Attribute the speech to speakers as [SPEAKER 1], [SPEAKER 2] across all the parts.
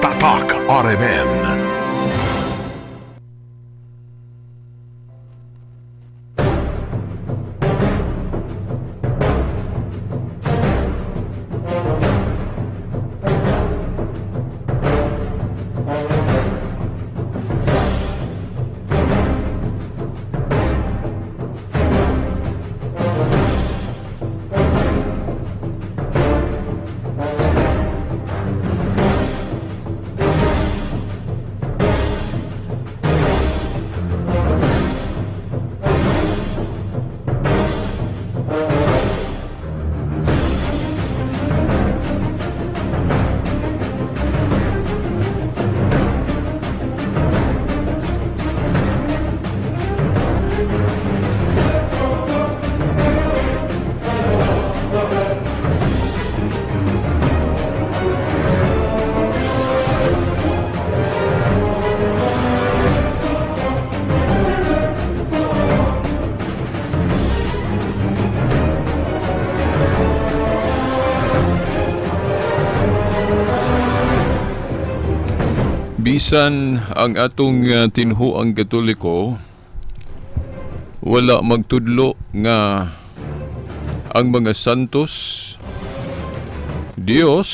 [SPEAKER 1] Tatak RMN.
[SPEAKER 2] Bisan ang atong tinhuang Katoliko, wala magtudlo nga ang mga santos, Dios,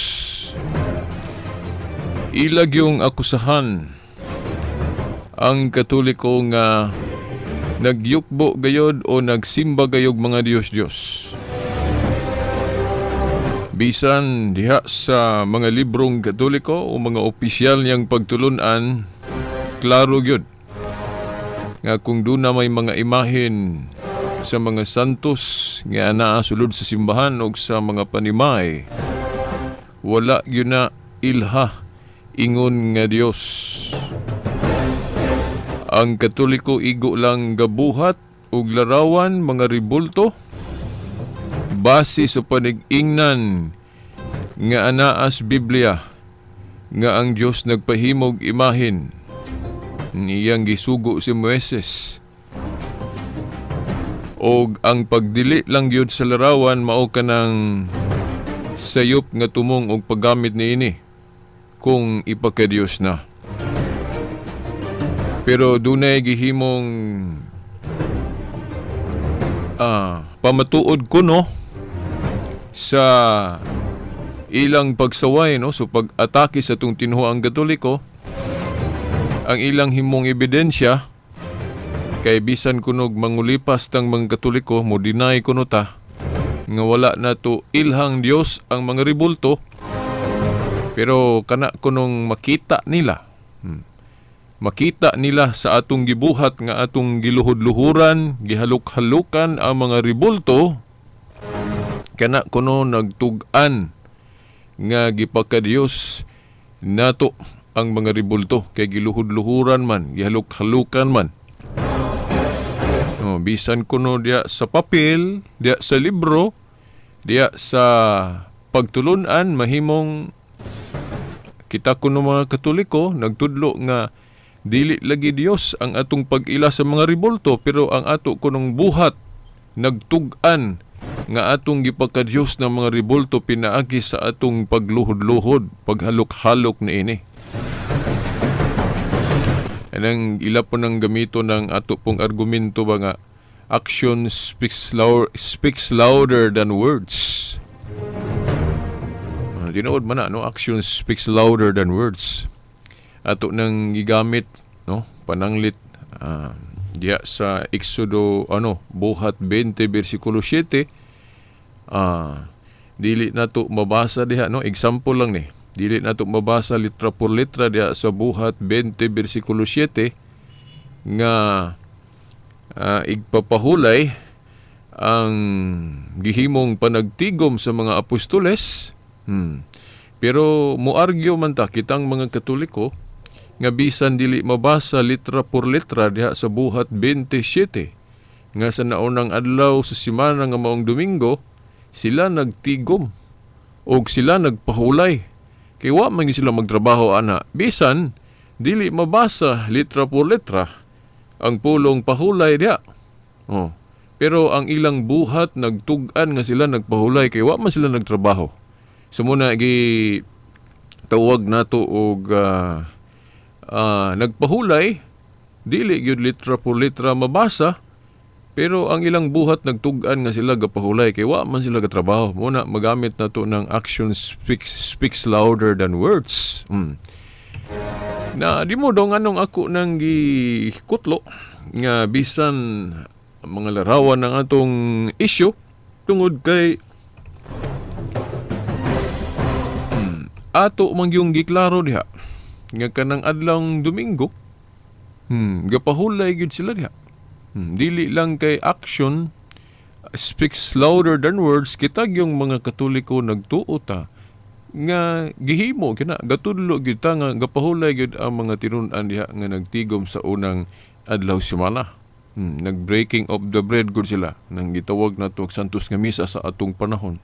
[SPEAKER 2] ilag yung akusahan ang Katoliko nga nagyukbo gayod o nagsimba gayog mga Diyos-Diyos. Bisan diha sa mga librong Katoliko o mga opisyal niyang pagtulunan, klaro gyud nga kung doon na may mga imahen sa mga santos nga naa sulod sa simbahan o sa mga panimay, wala yun na ilha ingon nga Dios. Ang Katoliko igo lang gabuhat og larawan mga ribulto base sa panig-ingnan nga anaas Biblia nga ang Dios nagpahimog imahin niyang gisugo si Moises, og ang pagdili lang gyud sa larawan mao kanang sayop nga tumong og paggamit niini kung ipakadiyos na. Pero dunay gihimong pamatuod kuno sa ilang pagsaway, no, so pag-atake sa itong tinhuang Katoliko. Ang ilang himong ebidensya kay bisan kunog mangulipas tang mga Katoliko mo deny kuno ta nga wala na to ilhang Dios ang mga ribulto, pero kana kunong makita nila sa atong gibuhat nga atong giluhod-luhuran, gihaluk-halukan ang mga ribulto, kana kuno nagtug-an nga gipakadiyos nato ang mga ribulto kay giluhod-luhuran man, gihaluk-halukan man. Bisan kuno diya sa papel, diya sa libro, diya sa pagtulunan, mahimong kita kuno mga Katoliko nagtudlo nga dili lagi Dios ang atong pag-ila sa mga ribulto, pero ang ato kunong buhat nagtug-an nga atong gipakadiyos ng mga ribulto pinaagi sa atong pagluhod-luhod, paghalok-halok na ini. Anang ila po nang gamito ng ato pong argumento ba nga action speaks louder than words. Dinood man na, no? Action speaks louder than words. Ato nang gigamit, no, pananglit diya sa Exodo buhat 20 bersikulo 7. Dili nato mabasa diha, no, example lang ni. Dili nato mabasa litra por litra diha sa buhat 20 bersikulo 7 nga igpapahulay ang gihimong panagtigom sa mga apostoles. Pero moargyo man ta kitang mga Katoliko nga bisan dili mabasa litra por litra diha sa buhat 27 nga sa naunang adlaw sa semana nga maong Domingo sila nagtigom o sila nagpahulay kay wa man sila magtrabaho ana bisan dili mabasa litra por litra ang pulong pahulay diha. Pero ang ilang buhat nagtug-an nga sila nagpahulay kay wa man sila nagtrabaho. So muna tawag nato og nagpahulay, dili gyud litra por litra mabasa, pero ang ilang buhat nagtug-an nga sila gapahulay kay wa man sila gatrabaho. Muna magamit nato ng action speaks louder than words. Na di mo daw nganong ako nang gikutlo nga bisan ang mga larawan ng atong issue tungod kay ato man yung giklaro diha nga kanang adlawng Domingo, gapahulay gyud sila diha. Dili lang kay action speaks louder than words, kitag yung mga Katoliko nagtuo ta nga gihimo kina gatudlo gyud ta nga gapahulay gyud ang mga tinun-an diha nga nagtigom sa unang adlaw semana. Nag-breaking of the bread gud sila nang gitawag nato og Santos nga misa sa atong panahon.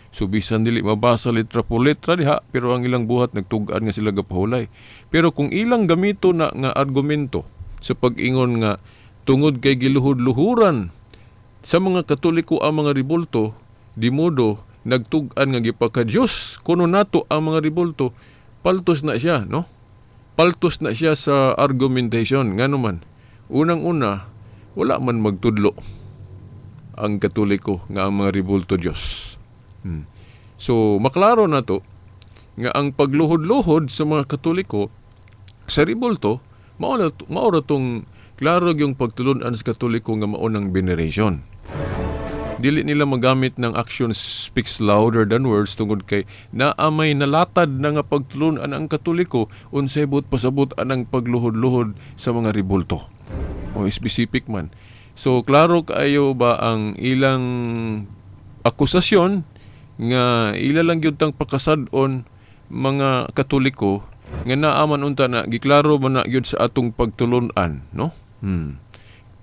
[SPEAKER 2] So bisan dili mabasa litra por litra diha, pero ang ilang buhat nagtug-an nga sila gapahulay. Pero kung ilang gamito na nga argumento sa pag-ingon nga tungod kay giluhod-luhuran sa mga Katoliko ang mga ribulto, di modo nagtug-an nga gipaka-Dios kuno nato ang mga ribulto, paltos na siya, no? Paltos na siya sa argumentation. Ngano man, unang-una, wala man magtudlo ang Katoliko nga ang mga ribulto Dios. So, maklaro na to nga ang pagluhod-luhod sa mga Katoliko sa ribulto, maura tong klaro yung pagtulunan sa Katoliko nga maunang veneration. Dili nila magamit ng action speaks louder than words tungod kay naamay nalatad na nga pagtulunan ang Katoliko unsay but pasabot anang pagluhod-luhod sa mga ribulto. O specific man. So, klaro kaayo ba ang ilang akusasyon nga ila lang gyud tang pakasad-on mga Katoliko nga naaman unta na giklaro man na gyud sa atong pagtulunan, no?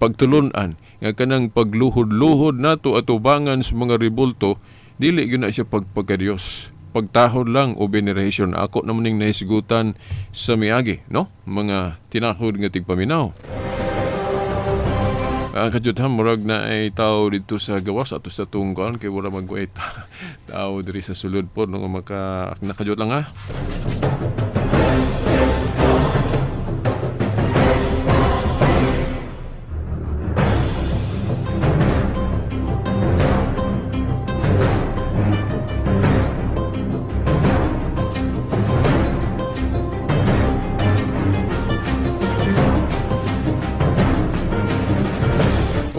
[SPEAKER 2] Pagtulunan nga kanang pagluhod-luhod nato atubangan sa mga ribulto, dili gyud na siya pagpagka-Dios. Pagtahod lang o veneration. Ako naman ning nahisgutan sa miagi, no? Mga tinahod nga tigpaminaw. Kadyot murag na ay tao dito sa gawas ato sa tungkuan kay wala mag-wait tao diri sa sulod po nung nakadyot lang ha.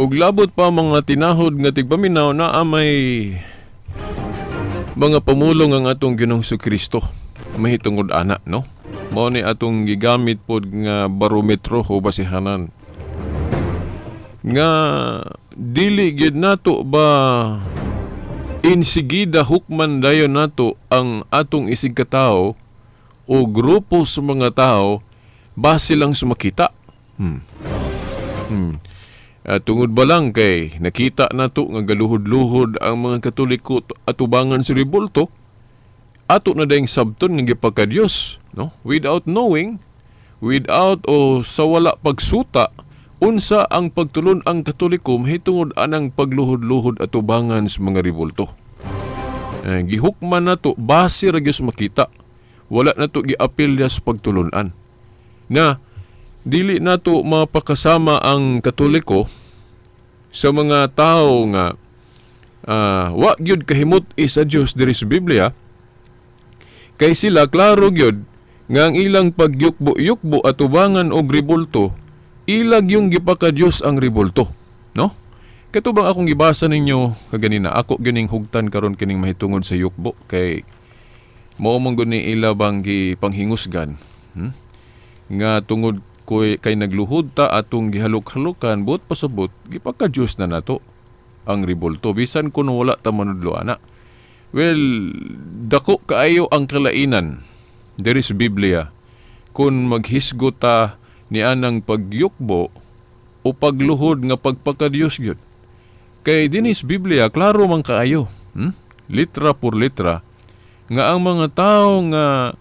[SPEAKER 2] Ug labot pa mga tinahod nga tigpaminaw na amay mga pamulong ang atong Ginoong Kristo mahitungod ana, no? Mao ni atong gigamit pod nga barometro o basihanan. Nga dili gyud nato ba insigida hukman dayon nato ang atong isig katao o grupo sa mga tao base lang sa makita. Tungod ba lang kay nakita nato nga galuhod-luhod ang mga Katoliko atubangan sa ribulto, ato na dayong sabton nga gipaka-Dios, no? Without knowing, without o sa wala pagsuta, unsa ang pagtulon ang Katoliko mahitungod anang pagluhod-luhod atubangan sa mga ribulto. Gihukman nato base ra gyud makita, wala nato giapil sa pagtulunan. Na dili nato mapakasama ang Katoliko sa mga tao nga wa gyud kahimot sa Dios diri sa Biblia, kay sila klaro gyud nga ang ilang pagyukbo-yukbo at ubangan og ribulto, ilag yung gipaka-Dios ang ribulto, no? Katubang akong gibasa ninyo kaganina, ako gining hugtan karon kining mahitungod sa yukbo kay mao man gud ni ila bang gipanghingusgan nga tungod kay nagluhod ta atong gihalok-halukan buot pasabot gipaka-Dios na nato ang ribulto bisan kun wala ta manudlo ana. Well, dako kaayo ang kalainan diri sa Biblia kun maghisgot ta ni anang pagyukbo o pagluhod nga pagpaka-Dios gyud. Kay dinis Biblia klaro man kaayo, litra por litra nga ang mga tawo nga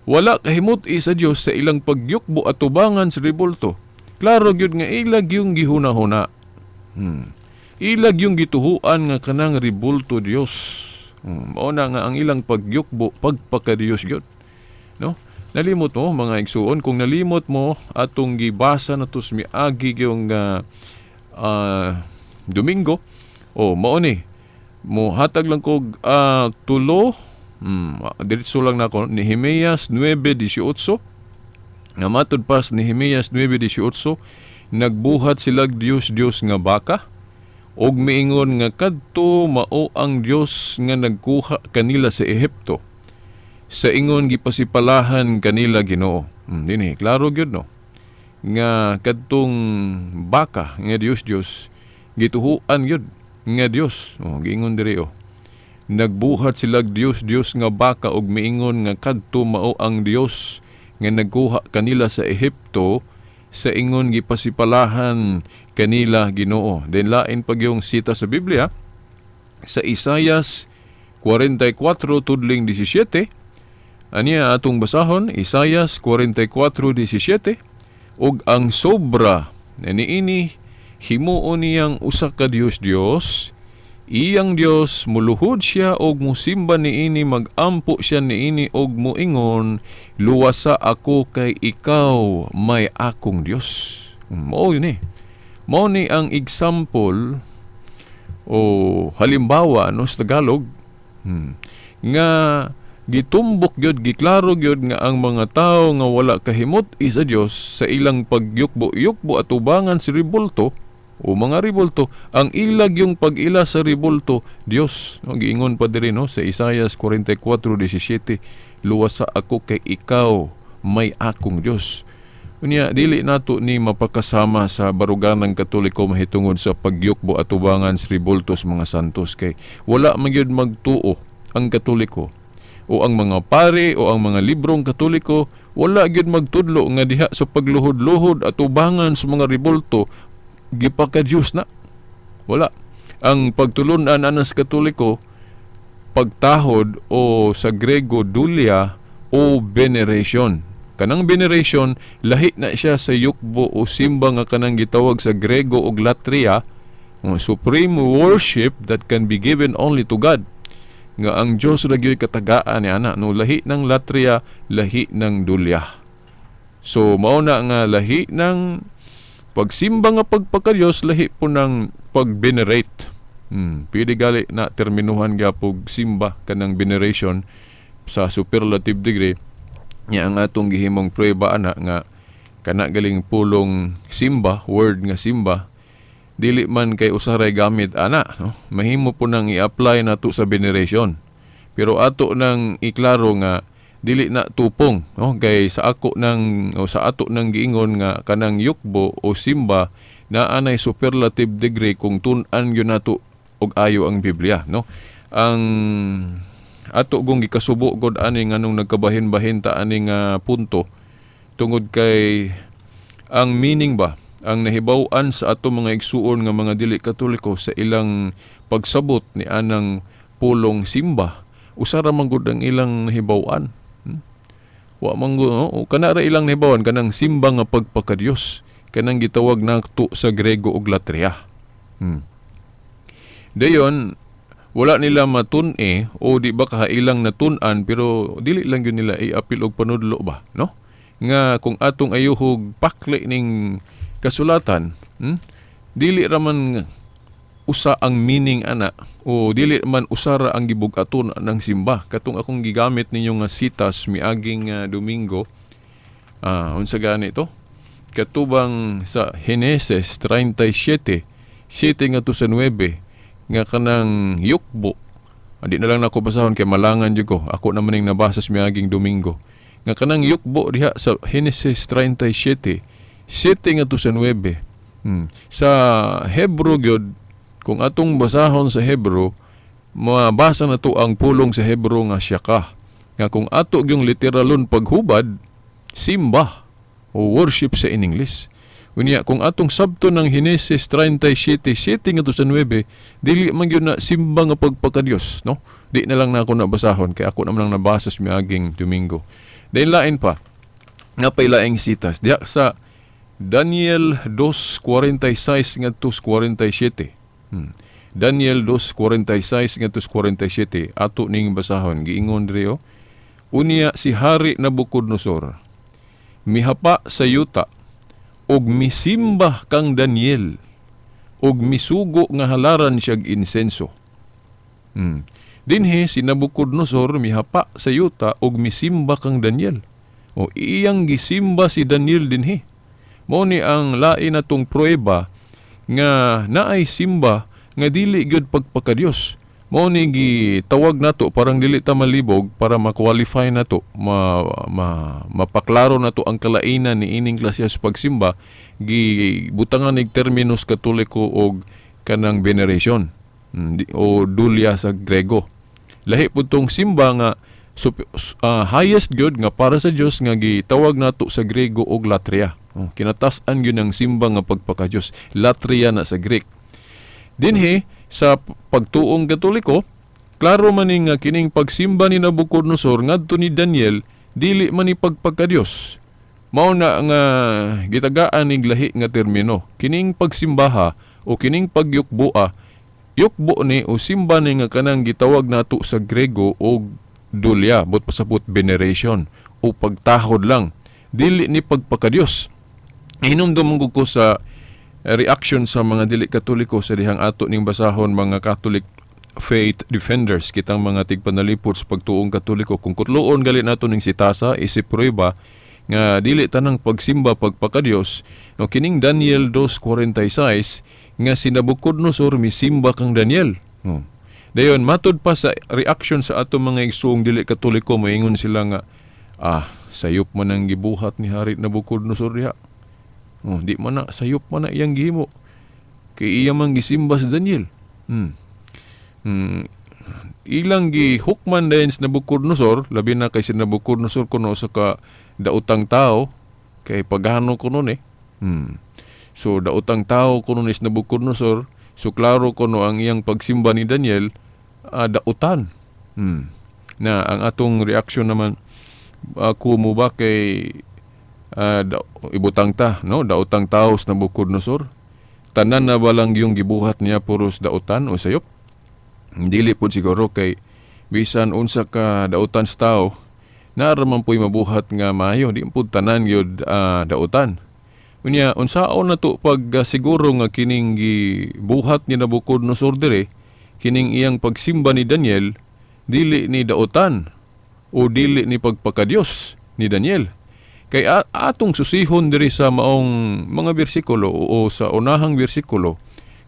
[SPEAKER 2] wala kahimot sa Dios sa ilang pagyukbo at tubangan sa ribulto, klaro gyud nga ilag yung gihuna-huna. Ilag yung gituhuan nga kanang ribulto Dios. Mao na nga ang ilang pagyukbo pagpaka-Dios gyud. nalimot mo mga igsuon, kung nalimot mo atong gibasa na tos miagi yung Domingo, mao ni mo hatag lang kog tulo, diretso lang nako, Nehemias 9:18. Nga matud pas Nehemias 9:18, nagbuhat sila Diyos nga baka, og miingon nga kadto mao ang Dios nga nagkuha kanila sa Ehipto, sa ingon gipasipalahan kanila Ginoo. Dinhi klaro gyud no nga kadtong baka nga Diyos gituhuan gyud nga Dios. Giingon diri nagbuhat sila Diyos nga baka, og miingon nga kadto mao ang Dios nga nagkuha kanila sa Ehipto, sa ingon gipasipalahan kanila Ginoo. Then lain pag yung sita sa Biblia sa Isaias 44 tudling 17. Aniya atong basahon, Isaias 44:17, og ang sobra niini himuon niyang usa ka Dios, iyang Dios, muluhod siya og musimba niini, magampo siya niini og muingon, luwasa ako kay ikaw may akong Dios. Mao yun mao ni ang example o halimbawa no sa Tagalog, nga gitumbok gyud, giklaro gyud nga ang mga tawo nga wala kahimot isa Dios sa ilang pagyukbo at ubangan si ribulto o mga ribulto, ang ilag yung pag-ila sa ribulto Dios. Giingon pa diri no sa Isaias 44:17, luwasa ako kay ikaw may akong Dios. Unya dili nato ni mapakasama sa baruganang Katoliko mahitungod sa pagyukbo at ubangan si ribultos mga santos, kay wala man gyud magtuo ang Katoliko o ang mga pare o ang mga librong Katoliko, wala gyud magtudlo nga diha sa pagluhod-luhod at ubangan sa mga ribulto gipaka-Diyos na. Wala. Ang pagtulunan anas Katoliko, pagtahod o sa Grego dulia o veneration. Kanang veneration, lahi na siya sa yukbo o simba nga kanang gitawag sa Grego og latria, supreme worship that can be given only to God. Nga ang Diyos nagyoy katagaan ni ana, no, lahi ng latria, lahi ng dulya. So mao na nga lahi ng pagsimba nga pagpakadiyos, lahi po ng pag-venerate. Pwede gali na terminuhan gyapog simba kanang veneration sa superlative degree. Nya ang atong gihimong prueba ana nga kana galing pulong simba, word nga simba, dili man kay usaray gamit ana, no? Mahimo po nang i-apply nato sa veneration. Pero ato nang iklaro nga dili na tupong, no? Kay sa ako nang o sa ato nang giingon nga kanang yukbo o simba na anay superlative degree kung tun-an gyud nato og ayo ang Biblia, no? Ang ato gong gikasubo gud ani nganong nagkabahin-bahin ta ani nga punto tungod kay ang meaning ba, ang nahibaw-an sa ato mga igsuon nga mga dili Katoliko sa ilang pagsabot ni anang pulong simba, usara man gud ang ilang nahibaw-an. Wa man gud, no? Kana ra ilang nahibaw-an kanang simba nga pagpakadiyos, kanang gitawag nato sa Grego og latria. Dayon wala nila matun-e o di ba kahailang natun-an, pero dili lang yun nila i-apil og panudlo ba, no? Nga kung atong ayuhog pakli ning kasulatan, dili raman usa ang meaning ana o dili man usara ang gibug-aton ng simba. Katong akong gigamit ninyo nga sitas miaging Domingo, unsa gani ito? Katubang sa Heneses 37:7 nga to sa 9 nga kanang yukbo. Di na lang nako basahon kay malangan jud ko. Ako naman ning nabasa sa miaging Domingo. Nga kanang yukbo diha sa Heneses 37:7 nga to sa 9. Sa Hebro gyud, kung atong basahon sa Hebro, mabasa na to ang pulong sa Hebro nga syaka. Nga kung ato gyung literalon paghubad, simba o worship sa in English. Unya kung atong sabto ng Heneses 37:7 nga to sa 9, dili man gyud na simba nga pagpakadiyos, no? Di na lang na ako nabasahon kay ako naman lang nabasa sa miaging Domingo. Dahil lain pa nga pailaing sitas diha sa Daniel 2:46 ngadto 47. Daniel 2:46 ngadto 47 ato ning basahon. Giingon diri Unya si Hari Nabucodonosor mihapa sa yuta og misimbah kang Daniel og misugo nga halaran siyag insenso. Dinhi si Nabucodonosor mihapa sa yuta og misimba kang Daniel. O iyang gisimba si Daniel dinhi. Mao ni ang lain natong prueba nga naay simba nga dili gyud pagpakadiyos. Mao ni gitawag nato parang dili ta malibog para ma-qualify nato, mapaklaro nato ang kalainan ni ining klase sa pagsimba, gibutangan nig terminos Katoliko og kanang veneration o dulya sa Grego. Lahi pud tong simba nga highest gyud nga para sa Dios nga gitawag nato sa Grego og latria. Kinatas-an gyud ang simba nga pagpakadiyos. Latria na sa Greek. Dinhi sa pagtuong Katoliko, klaro man ni nga kining pagsimba ni Nabucodonosor ngadto ni Daniel dili man ni pagpakadiyos. Mao na nga gitagaan ning lahi nga termino. Kining pagsimbaha o kining pagyukboa, yukbo ni o simba ni nga kanang gitawag nato sa Grego o dulya, but pasabot veneration o pagtahod lang. Dili ni pagpakadiyos. Hinumdum ko sa reaction sa mga dili Katoliko sa dihang ato ning basahon mga Catholic faith defenders, kitang mga tigpanalipod sa pagtuong Katoliko. Kung kutloon gali nato ning sitasa, isiprueba nga dili tanang pagsimba pagpakadiyos, no kining Daniel 2:46 nga si Nabucodonosor misimba kang Daniel. Dayon matud pa sa reaction sa ato mga igsoong dili Katoliko, moingon sila nga sayop man ang gibuhat ni Hari Nabucodonosor diha. Di man na sayop man na iyang gihimo. Kay iya man gisimba sa Daniel. Ilang gihukman dayon si Nabucodonosor, labi na kay si Nabucodonosor kuno sa ka daotang tao, kay paghano kuno ni. So daotang tao kuno ni si Nabucodonosor, so klaro kuno ang iyang pagsimba ni Daniel daotan. Na ang atong reaksyon naman ako mo ba kay ibutang ta, no? Daotang tao sa Nabucodonosor. Tanan na balang yung gibuhat niya puros daotan o sayop? Dili po siguro kay bisan unsa ka daotan sa tao, naaraman po'y mabuhat nga maayo, di po tanan yun daotan. Unya, unsaon na to pag siguro nga kining gibuhat ni Nabucodonosor dire, kining iyang pagsimba ni Daniel, dili ni daotan o dili ni pagpakadiyos ni Daniel. Kay atong susihon diri sa maong mga bersikulo o sa unahang bersikulo,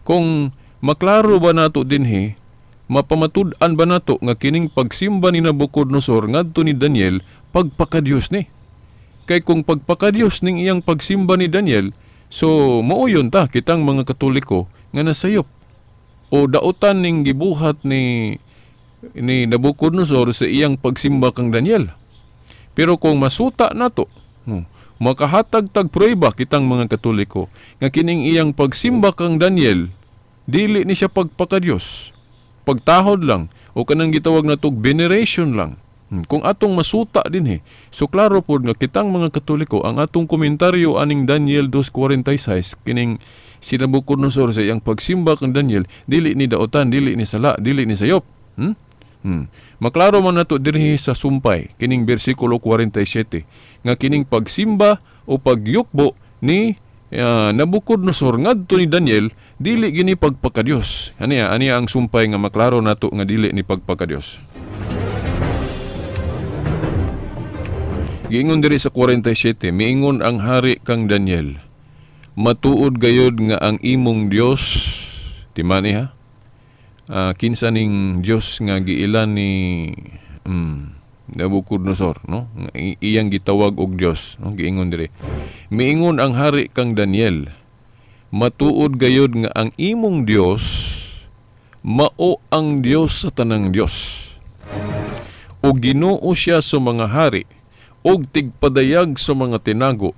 [SPEAKER 2] kung maklaro ba nato dinhi, mapamatud-an ba nato nga kining pagsimba ni Nabucodonosor ngadto ni Daniel pagpakadiyos ni. Kay kung pagpakadiyos ning iyang pagsimba ni Daniel, so mauyon ta kitang mga Katoliko nga nasayop o daotan ning gibuhat ni Nabucodonosor sa iyang pagsimba kang Daniel. Pero kung masuta nato, makahatag tag prueba kitang mga Katoliko nga kining iyang pagsimba kang Daniel dili ni siya pagpakadiyos, pagtahod lang o kanang gitawag na tog veneration lang. Kung atong masuta dinhi, so klaro pod nga kitang mga Katoliko ang atong komentaryo aning Daniel 2:46 kining si Nabucodonosor sa iyang pagsimba kang Daniel dili ni daotan, dili ni sala, dili ni sayop. Maklaro man nato dinhi sa sumpay kining bersikulo 47 nga kining pagsimba o pagyukbo ni Nabucodonosor ngadto ni Daniel dili gini pagpakadiyos. Aniya ang sumpay nga maklaro nato nga dili ni pagpakadiyos. Giingon diri sa 47, miingon ang hari kang Daniel, matuod gayod nga ang imong Dios, timani ha? Kinsa ning Dios nga giilan ni Nabucodonosor, no? Iyang gitawag og Dios, no? Giingon diri. Miingon ang hari kang Daniel, matuod gayod nga ang imong Dios mao ang Dios sa tanang Dios. O Ginoo siya sa mga hari, og tigpadayag sa mga tinago,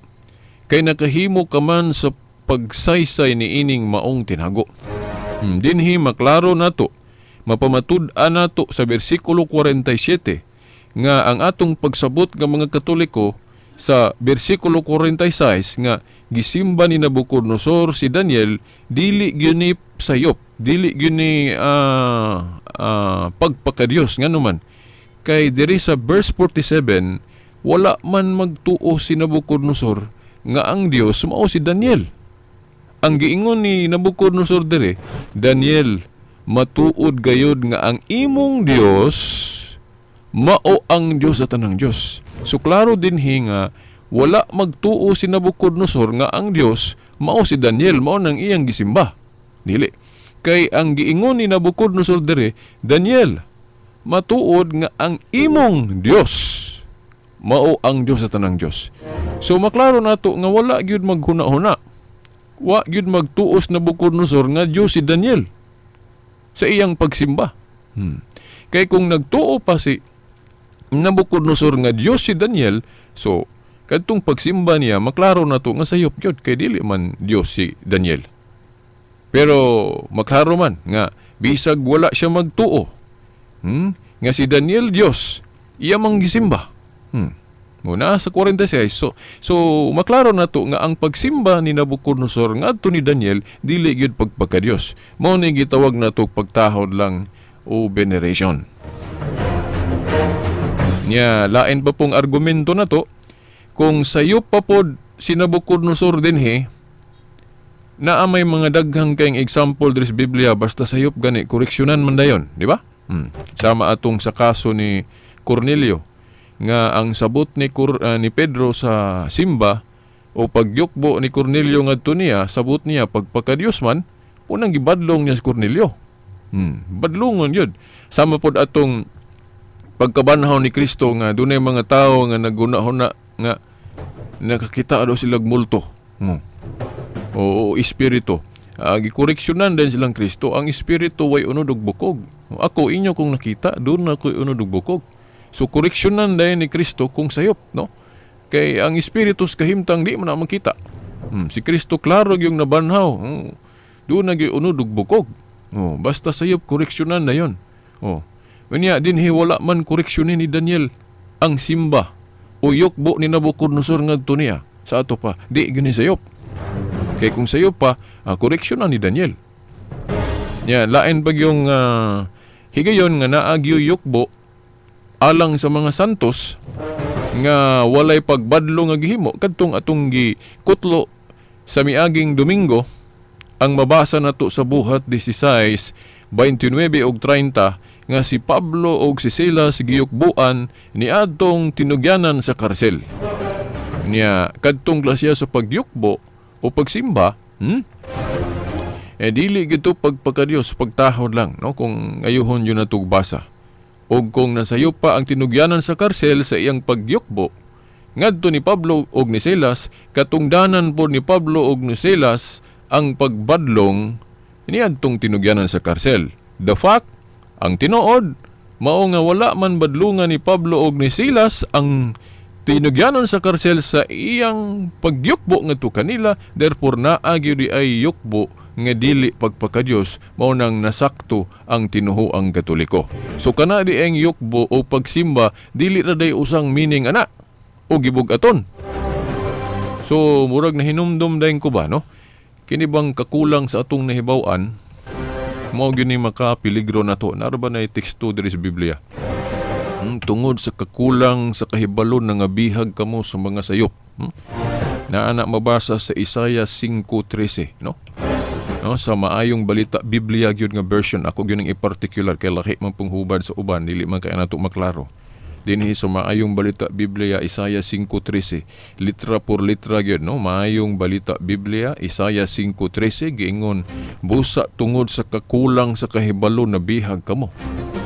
[SPEAKER 2] kay nakahimo ka man sa pagsaysay ni ining maong tinago. Dinhi maklaro nato, mapamatud-an nato sa bersikulo 47 nga ang atong pagsabot nga mga Katoliko sa bersikulo 46 nga gisimba ni Nabucodonosor si Daniel dili gyud sayop, dili gyud pagpakadiyos nga naman. Kay diri sa verse 47, wala man magtuo si Nabucodonosor nga ang Dios mao si Daniel. Ang giingon ni Nabucodonosor diri, Daniel, matuod gayud nga ang imong Dios mao ang Dios sa tanang Dios. So klaro din nga wala magtuo si Nabucodonosor nga ang Dios mao si Daniel, mao nang iyang gisimba. Dili. Kay ang giingon ni Nabucodonosor diri, Daniel, matuod nga ang imong Dios mao ang Dios sa tanang Dios. So maklaro nato nga wala gyud maghuna-huna. Wa gyud magtuos Nabucodonosor nga Dios si Daniel sa iyang pagsimba. Kay kung nagtuo pa si Nabucodonosor nga Dios si Daniel, so kadtong pagsimba niya maklaro nato nga sayop gyud kay dili man Dios si Daniel. Pero maklaro man nga bisag wala siya magtuo nga si Daniel Dios, iya mang gisimba. Muna sa 46. So maklaro nato nga ang pagsimba ni Nabucodonosor ngadto ni Daniel dili gyud pagpakadiyos. Mao ni gitawag nato pagtahod lang o veneration. Nya lain pa pong argumento nato kung sayop pa pod si Nabucodonosor dinhi na may mga daghang kayong example diri sa Biblia basta sayop gani koreksyonan man dayon, di ba? Sama atong sa kaso ni Cornelio nga ang sabot ni Pedro sa simba o pagyukbo ni Cornelio ngadto niya, sabot niya pagpakadiyos man, unang gibadlong niya si Cornelio. Badlongon yun. Sama pod atong pagkabanhaw ni Kristo nga dunay mga tao nga naguna-huna nga nakakita daw silang multo. O espiritu. Gikoreksyonan din silang Kristo. Ang espiritu way unod og bukog. Ako inyo kung nakita, doon ako unod og bukog. So koreksyonan din ni Kristo kung sayop, no? Kay ang espiritus kahimtang di man na makita. Si Kristo klaro yung nabanhaw. Doon nag-unod og bukog. Basta sayop koreksyonan na yon. Unya din wala man koreksyonin ni Daniel ang simba o yukbo ni Nabucodonosor ngadto niya. Sa ato pa, di gani sayop. Kay kung sayop pa, koreksyonan ni Daniel. Lain pag yung higayon nga naagyo yukbo alang sa mga santos nga walay pagbadlo nga gihimo kadtong atong gikutlo sa miaging Domingo ang mabasa nato sa buhat 16, 29 ug 30 nga si Pablo ug si Silas giyukbuan ni adtong tinugyanan sa karsel. Nya kadtong klasya sa pagyukbo o pagsimba, dili gito pagpakadiyos, pagtahod lang, no? Kung ayuhon yun natong basa. O kung nasayop pa ang tinugyanan sa karsel sa iyang pagyukbo, ngadto ni Pablo og ni Silas, katungdanan po ni Pablo og ni Silas ang pagbadlong niadtong tinugyanan sa karsel. The fact, ang tinuod, mao nga wala man badlungan ni Pablo og ni Silas ang tinugyanan sa karsel sa iyang pagyukbo ngadto kanila, therefore naagyo di ay yukbo nga dili pagpakadiyos, mao nang nasakto ang tinuhoang Katoliko. So kana di ang yukbo o pagsimba dili ra day usang meaning ana o gibug-aton. So murag na hinumdum dayon ko ba, no? Kini bang kakulang sa atong nahibaw-an mao gyud ni makapeligro nato. Naro ba na teksto diri sa Biblia? Tungod sa kakulang sa kahibalon nga bihag kamo sa mga sayop. Na anak mabasa sa Isaiah 5:13, no? Sa maayong balita Biblia gyud nga version, ako gyud ning i-particular kay laki man panghubad sa uban, dili man kay nato maklaro. Dinhi sa maayong balita Biblia Isaiah 5:13, litra por litra gyud, no? Maayong balita Biblia Isaiah 5:13 giingon, busa tungod sa kakulang sa kahibalo na bihag kamo.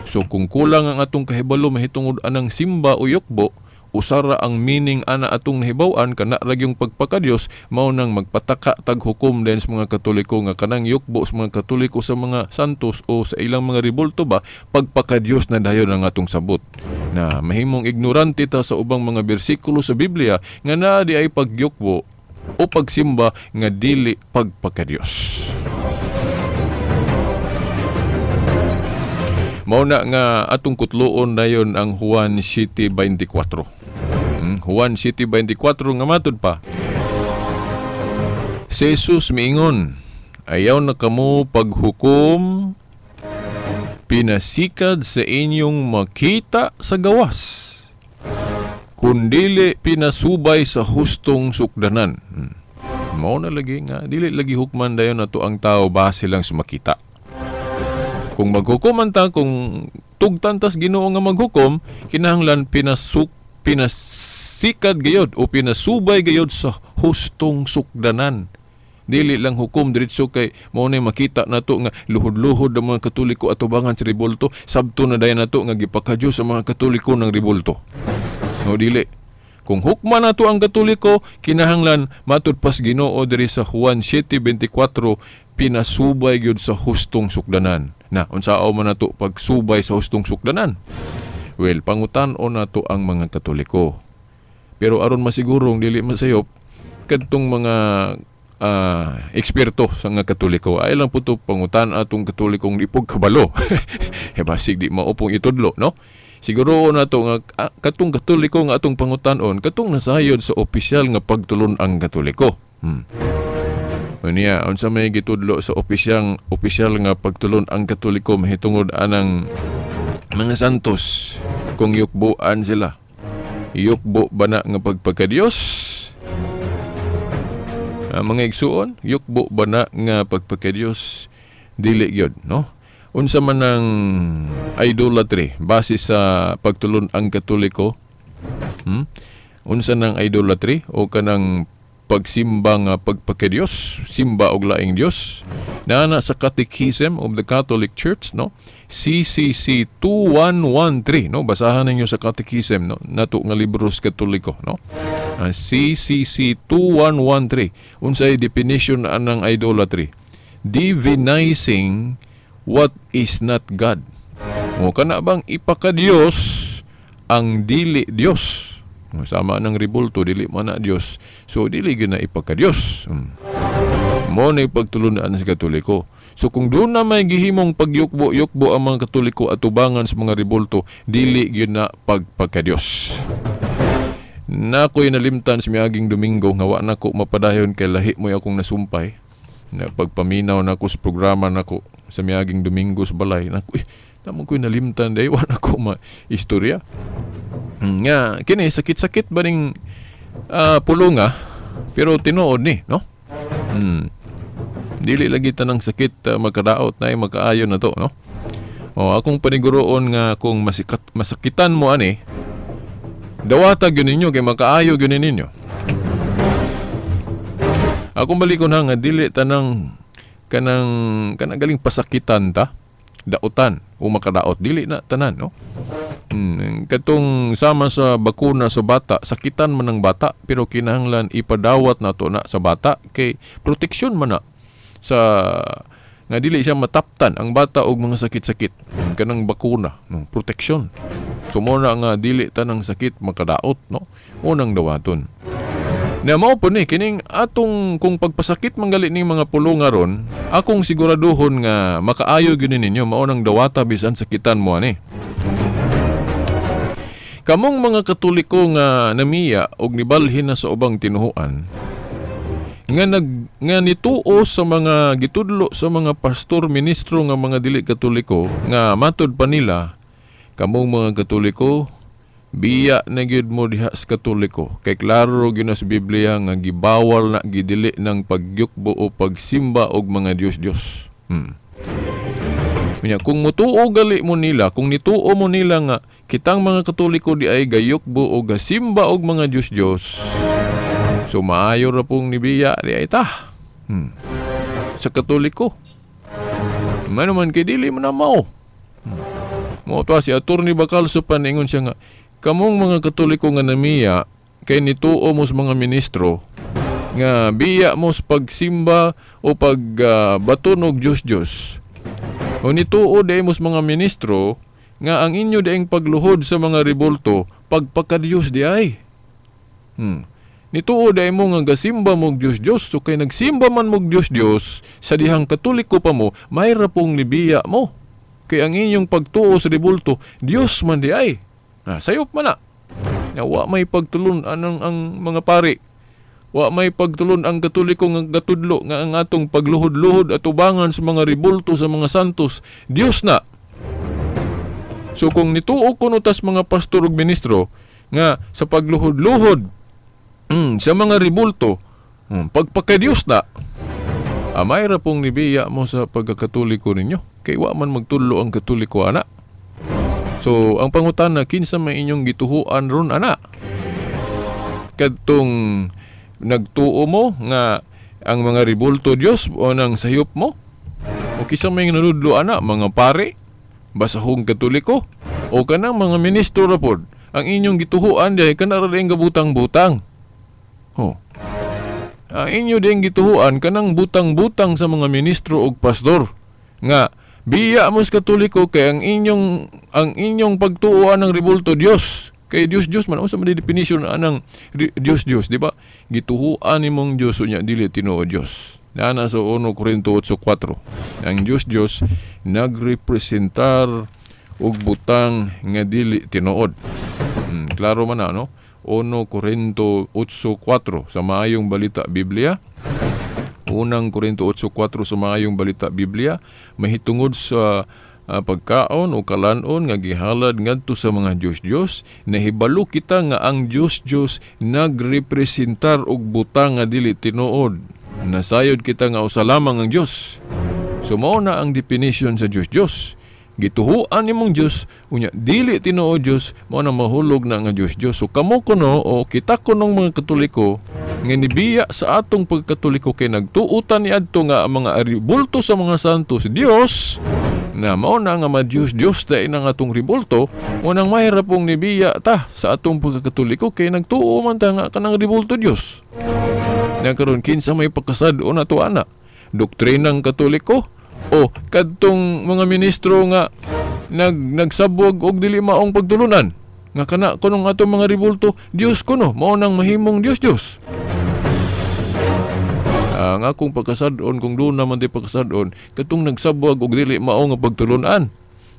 [SPEAKER 2] So kung kulang ang atong kahibalo mahitungod anang simba o yukbo, usara ang meaning ana atong nahibaw-an kana ra yung pagpakadiyos, mao nang magpataka tag hukom din sa mga Katoliko nga kanang yukbo sa mga Katoliko sa mga santos o sa ilang mga rebulto ba pagpakadiyos na dayon ang atong sabot. Na mahimong ignorante ta sa ubang mga bersikulo sa Biblia nga naa di ay pagyukbo o pagsimba nga dili pagpakadiyos. Mao na nga atong kutloon dayon ang Juan 7:24. Juan 7:24 nga matud pa. Si Jesus miingon, ayaw na kamo paghukom, pinasikad sa inyong makita sa gawas, kundili pinasubay sa hustong sukdanan. Mao na lagi nga, dili lagi hukman dayon na to ang tao base lang sa makita. Kung maghukom man ta, kung tugtantas Ginoo nga maghukom, kinahanglan pinasikad gayod o pinasubay gayod sa hustong sukdanan. Dili lang hukom diretso kay mao na makita nato nga luhod-luhod ang mga Katoliko atubangan sa ribulto, sabto na dayon nato nga gipakadyo sa mga Katoliko ng ribulto. No, dili. Kung hukman nato ang Katoliko, kinahanglan matud pas Ginoo diri sa Juan 7:24, pinasubay gyud sa hustong sukdanan. Na unsao man nato pagsubay sa hustong sukdanan? Well, pangutan-on nato ang mga Katoliko. Pero aron masigurong dili masayop kadtong mga eksperto sa nga Katoliko, ay lang po ito pangutan atong Katolikong ipog kabalo. Basig di maupong itudlo, no? Siguro na ito nga katong Katoliko nga atong pangutanon, katong nasayod sa opisyal nga pagtulon ang Katoliko. Unya, unsa may gitudlo sa opisyal nga pagtulon ang Katoliko mahitungod anang mga santos kung yukbuan sila. Yukbo ba na nga pagpakadiyos? Mga igsuon, yukbo ba na nga pagpakadiyos? Dili gyud, no? Unsa man ang idolatry base sa pagtulon ang Katoliko? Unsa nang idolatry o kanang pagsimba nga pagpakadiyos, simba og laing Dios? Nana sa Catechism of the Catholic Church, no? CCC 2113, no? Basahan ninyo sa Catechism, no? Nato nga libros Katoliko, no? CCC 2113. Unsay definition anang idolatry? Divinizing what is not God. O kana bang ipakadiyos ang dili Dios? Sama ng ribulto, dili man na Dios. So dili gyud na ipakadiyos. Mo na pagtulunan sa Katoliko. So kung doon na may gihimong pagyukbo-yukbo ang mga Katoliko at tubangan sa mga ribulto, dili gyud na pagpakadiyos. Na ako'y nalimtan sa miaging Domingo nga wa na ko mapadayon kay lahi mo akong nasumpay. Na pagpaminaw na ko sa programa na ko sa miaging Domingo sa balay, naman ko'y nalimtan dahil wa na ko ma-istorya. Nga, kini sakit-sakit ba ning pulunga pero tinuod ni, no? Dili lagi tanang sakit magkadaot na magkaayon na to, no? O akong paniguroon nga kung masakitan mo ani, dawata gyud ninyo kay makaayo gyud ninyo. Akong balikon nga dili tanang kanang galing pasakitan ta, dautan o makadaot, dili na tanan, no? Katong sama sa bakuna sa bata, sakitan man ng bata pero kinahanglan ipadawat nato na sa bata kay proteksyon man na sa nga dili siya mataptan ang bata og mga sakit-sakit. Kanang bakuna, no? Proteksyon. Sumuna nga dili tanang sakit makadaot, no? Unang dawaton. Na mao po ni kining atong kung pagpasakit manggali ning mga pulunga ron, akong siguraduhon nga makaayo gyud ninyo mao nang dawata bisan sakitan mo ani. Kamong mga Katoliko nga namiya og nibalhin na sa ubang tinuhuan nga nituo sa mga gitudlo sa mga pastor ministro nga mga dili Katoliko nga matud pa nila, kamong mga Katoliko biya na gyud mo diha sa Katoliko kay klaro gyud na sa Biblia nga gibawal na gidili ng pagyukbo o pagsimba og mga Dios-Dios. Kung mutuo gali mo nila, kung nituo mo nila nga kitang mga Katoliko di ay gayukbo o gasimba og mga Dios-Dios, so maayo ra pong nibiya di ay ta sa Katoliko. Manuman kay dili mo na mao. Mo to si Attorney Bacalso paningon siya nga kamong mga Katoliko nga namiya kay nituo mo sa mga ministro nga biya mo sa pagsimba o pagbatunog Dios-Dios. O nituo day mo sa mga ministro nga ang inyo daing pagluhod sa mga ribulto pagpakadiyos di ay. Nituo day mo nga gasimba mong Dios-Dios, so kay nagsimba man mong Dios-Dios sa dihang Katoliko pa mo, mayra pong nibiya mo. Kay ang inyong pagtuo sa ribulto, Dios man di ay. Sayop man na. Wa may pagtulon ang mga pari. Wa may pagtulon ang Katoliko nga gatudlo nga ang atong pagluhod-luhod at ubangan sa mga ribulto sa mga santos, Dios na. So kung nituo kuno tas mga pastor ug ministro nga sa pagluhod-luhod sa mga ribulto, pagpakadiyos na, amay ra pong nibiya mo sa pagkakatoliko ninyo. Kay wa man magtulo ang katoliko, ana. So ang pangutana, kinsa may inyong gituhuan ron, ana? Kadtong nagtuo mo nga ang mga ribulto Dios o nang sayop mo? O kisa may nanudlo, ana, mga pare, basahong katoliko, o kanang mga ministro ra pod, ang inyong gituhuan diay kana ra ding gabutang-butang. Ang inyo ding gituhuan kanang butang-butang sa mga ministro ug pastor nga biya mo sa katoliko kay ang inyong pagtuuan ng ribulto Dios. Kay Dios man sa man definition anang Dios, di ba? Gituhuan nimong Dios unya dili tinuod Dios. Nana sa 1 Corinto 8:4. Ang Dios nagrepresentar og butang nga dili tinuod. Klaro man na, no? 1 Corinto 8:4 sa Maayong Balita Biblia. 1 Corinto 8:4 sa Maayong Balita Biblia, mahitungod sa pagkaon o kalanon nga gihalad ngadto sa mga Diyos, nahibalo kita nga ang Diyos nagrepresentar og butang nga dili tinuod. Nasayod kita nga usa lamang ang Diyos. So mao na ang definition sa Diyos. Gituhuan nimong Diyos, unya dili tinuod Diyos, mao na mahulog na nga Diyos. So kamo kuno o kita kunong mga Katoliko nga nibiya sa atong pagkatoliko kay nagtuutan ni adto nga ang mga ribulto sa mga santos Dios, na mao na nga Diyos dahil ng atong ribulto, unang mahirap pong nibiya ta sa atong pagkakatoliko kay nagtuo man ta nga kanang ribulto Diyos. Nagkaroon kinsa may pakasado na to, ana? Doktrinang Katoliko o kadtong mga ministro nga nagsabog og dili maong pagtulunan nga kana kunong atong mga ribulto Dios kuno mao nang mahimong Dios. Ang akong pagkasadon kung doon naman di pagkasadon katong nagsabog og dili mao nga pagtulunan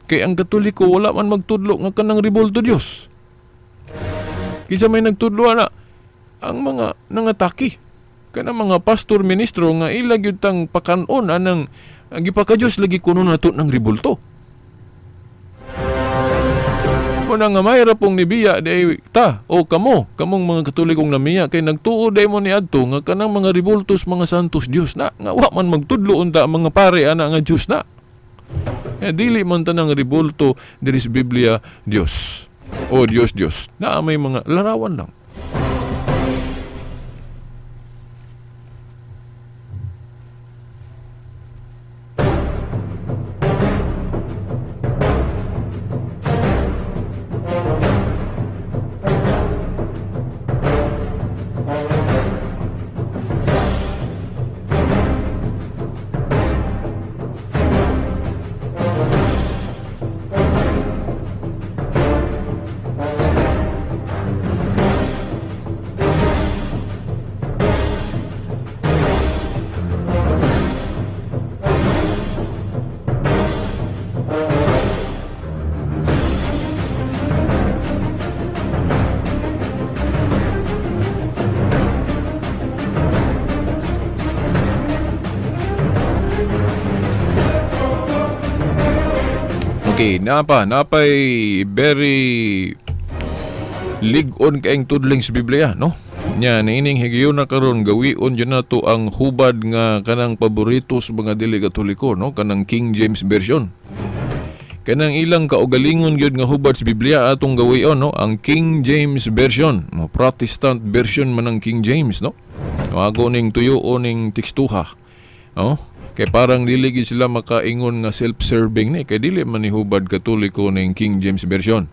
[SPEAKER 2] kay ang Katoliko wala man magtudlo nga kanang ribulto Dios. Kinsa may nagtudlo, ana? Ang mga nangataki kanang mga pastor ministro nga ila gyud tang pakanon anang gipakadiyos lagi kuno nato ng ribulto. Muna nga mahirap pong nibiya day ta o kamong mga Katolikong namiya kay nagtuo day mo ni adto nga kanang mga ribultos mga santos Dios na nga wa man magtudlo unta mga pare ana nga Dios na. Dili man tanang ribulto diri sa Biblia Dios. O Dios na may mga larawan lang. Okay, napay very lig-on kaing tudling sa Biblia, no? Nya niining higayon na karon gawion yun na to ang hubad nga kanang paborito sa mga dili Katoliko, no? Kanang King James Version. Kanang ilang kaugalingon gyud nga hubad sa Biblia atong gawion, no? Ang King James Version, no? Protestant version man ang King James, no? Ago ning tuyo o ning tekstuha, no? Kay parang dili gid sila makaingon nga self-serving ni kay dili man ni hubad Katoliko ning King James Version.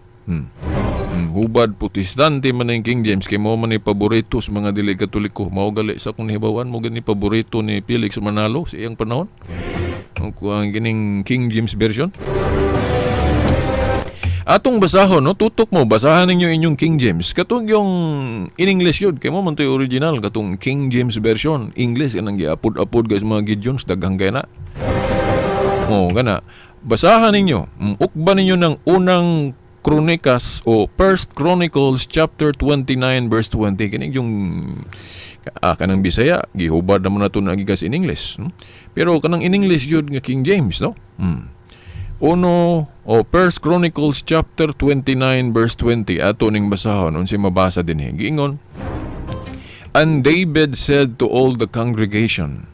[SPEAKER 2] Hubad Protestante man ning King James kay mao man ni paborito sa mga dili Katoliko. Mao gali sa kung hibawan mo gani paborito ni Felix Manalo sa iyang panahon. Ang gining King James Version. Atong basahon, no? Tutok mo, basahan ninyo inyong King James. Katong yung in English yun. Kaya mo man ito original. Katong King James Version. English, anang giapod-apod guys mga Gideons. Daghang kaya na. O, gana. Basahan ninyo. Ukban ninyo ng unang Kronikas o First Chronicles chapter 29 verse 20. Kinig yung kanang Bisaya. Gihubad naman na ito nagigas in English. Pero kanang in English yun nga King James, no? First Chronicles chapter 29 verse 20 ato ning basahon unsi mabasa dinhi. Giingon, and David said to all the congregation,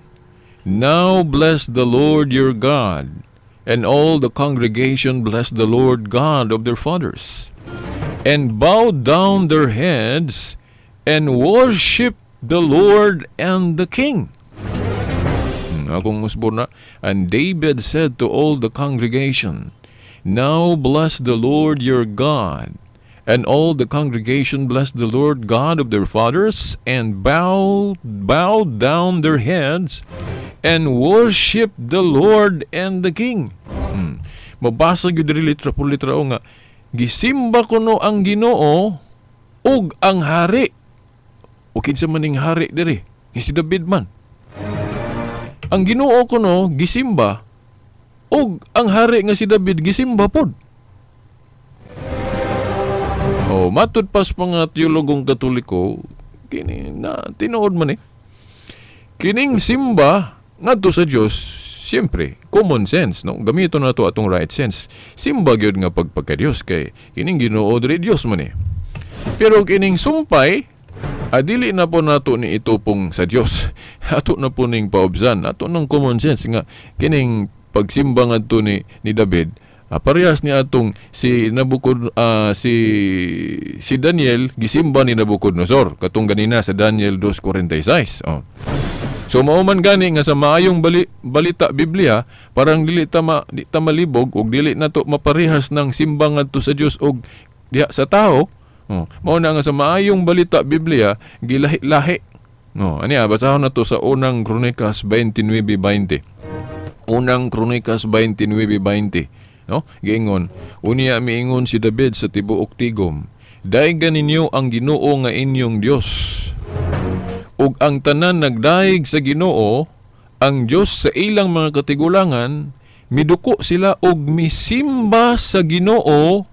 [SPEAKER 2] now bless the Lord your God. And all the congregation blessed the Lord God of their fathers, and bowed down their heads, and worshiped the Lord and the King. Akong musbor na. And David said to all the congregation, now bless the Lord your God. And all the congregation blessed the Lord God of their fathers, and bowed down their heads, and worship the Lord and the King. Mabasa gyud diri litra por litra o nga, gisimba ko no ang Ginoo ug ang hari. O kinsa maning hari diri? Si David man. Ang Ginoo ko no gisimba ug ang hari nga si David gisimba pod. Matud pas mga teologong Katoliko, kini na tinuod man kining simba ngadto sa Dios, siyempre common sense, no? Gamiton na to atong right sense. Simba gyud nga pagpakadiyos kay kining Ginoo diri Dios man Pero kining sumpay, adili na po nato ni itupong sa Dios. Ato na po ning paobsan, ato ng common sense nga kining pagsimba ngadto ni David. Parehas ni atong si Daniel gisimba ni Nabucodonosor katong ganina sa Daniel 2:46. So mao man gani nga sa maayong balita Biblia, parang dili ta malibog ug dili nato maparehas ng simba ngadto sa Dios ug diha sa tao. Mao na nga sa maayong balita Biblia gilahi-lahi. Aniya basahon nato sa unang Kronikas 29:20. Unang Kronikas 29:20. No? Giingon, unya miingon si David sa tibuok tigom, daigan ninyo ang Ginoo nga inyong Dios. Ug ang tanan nagdaig sa Ginoo, ang Dios sa ilang mga katigulangan, miduko sila og misimba sa Ginoo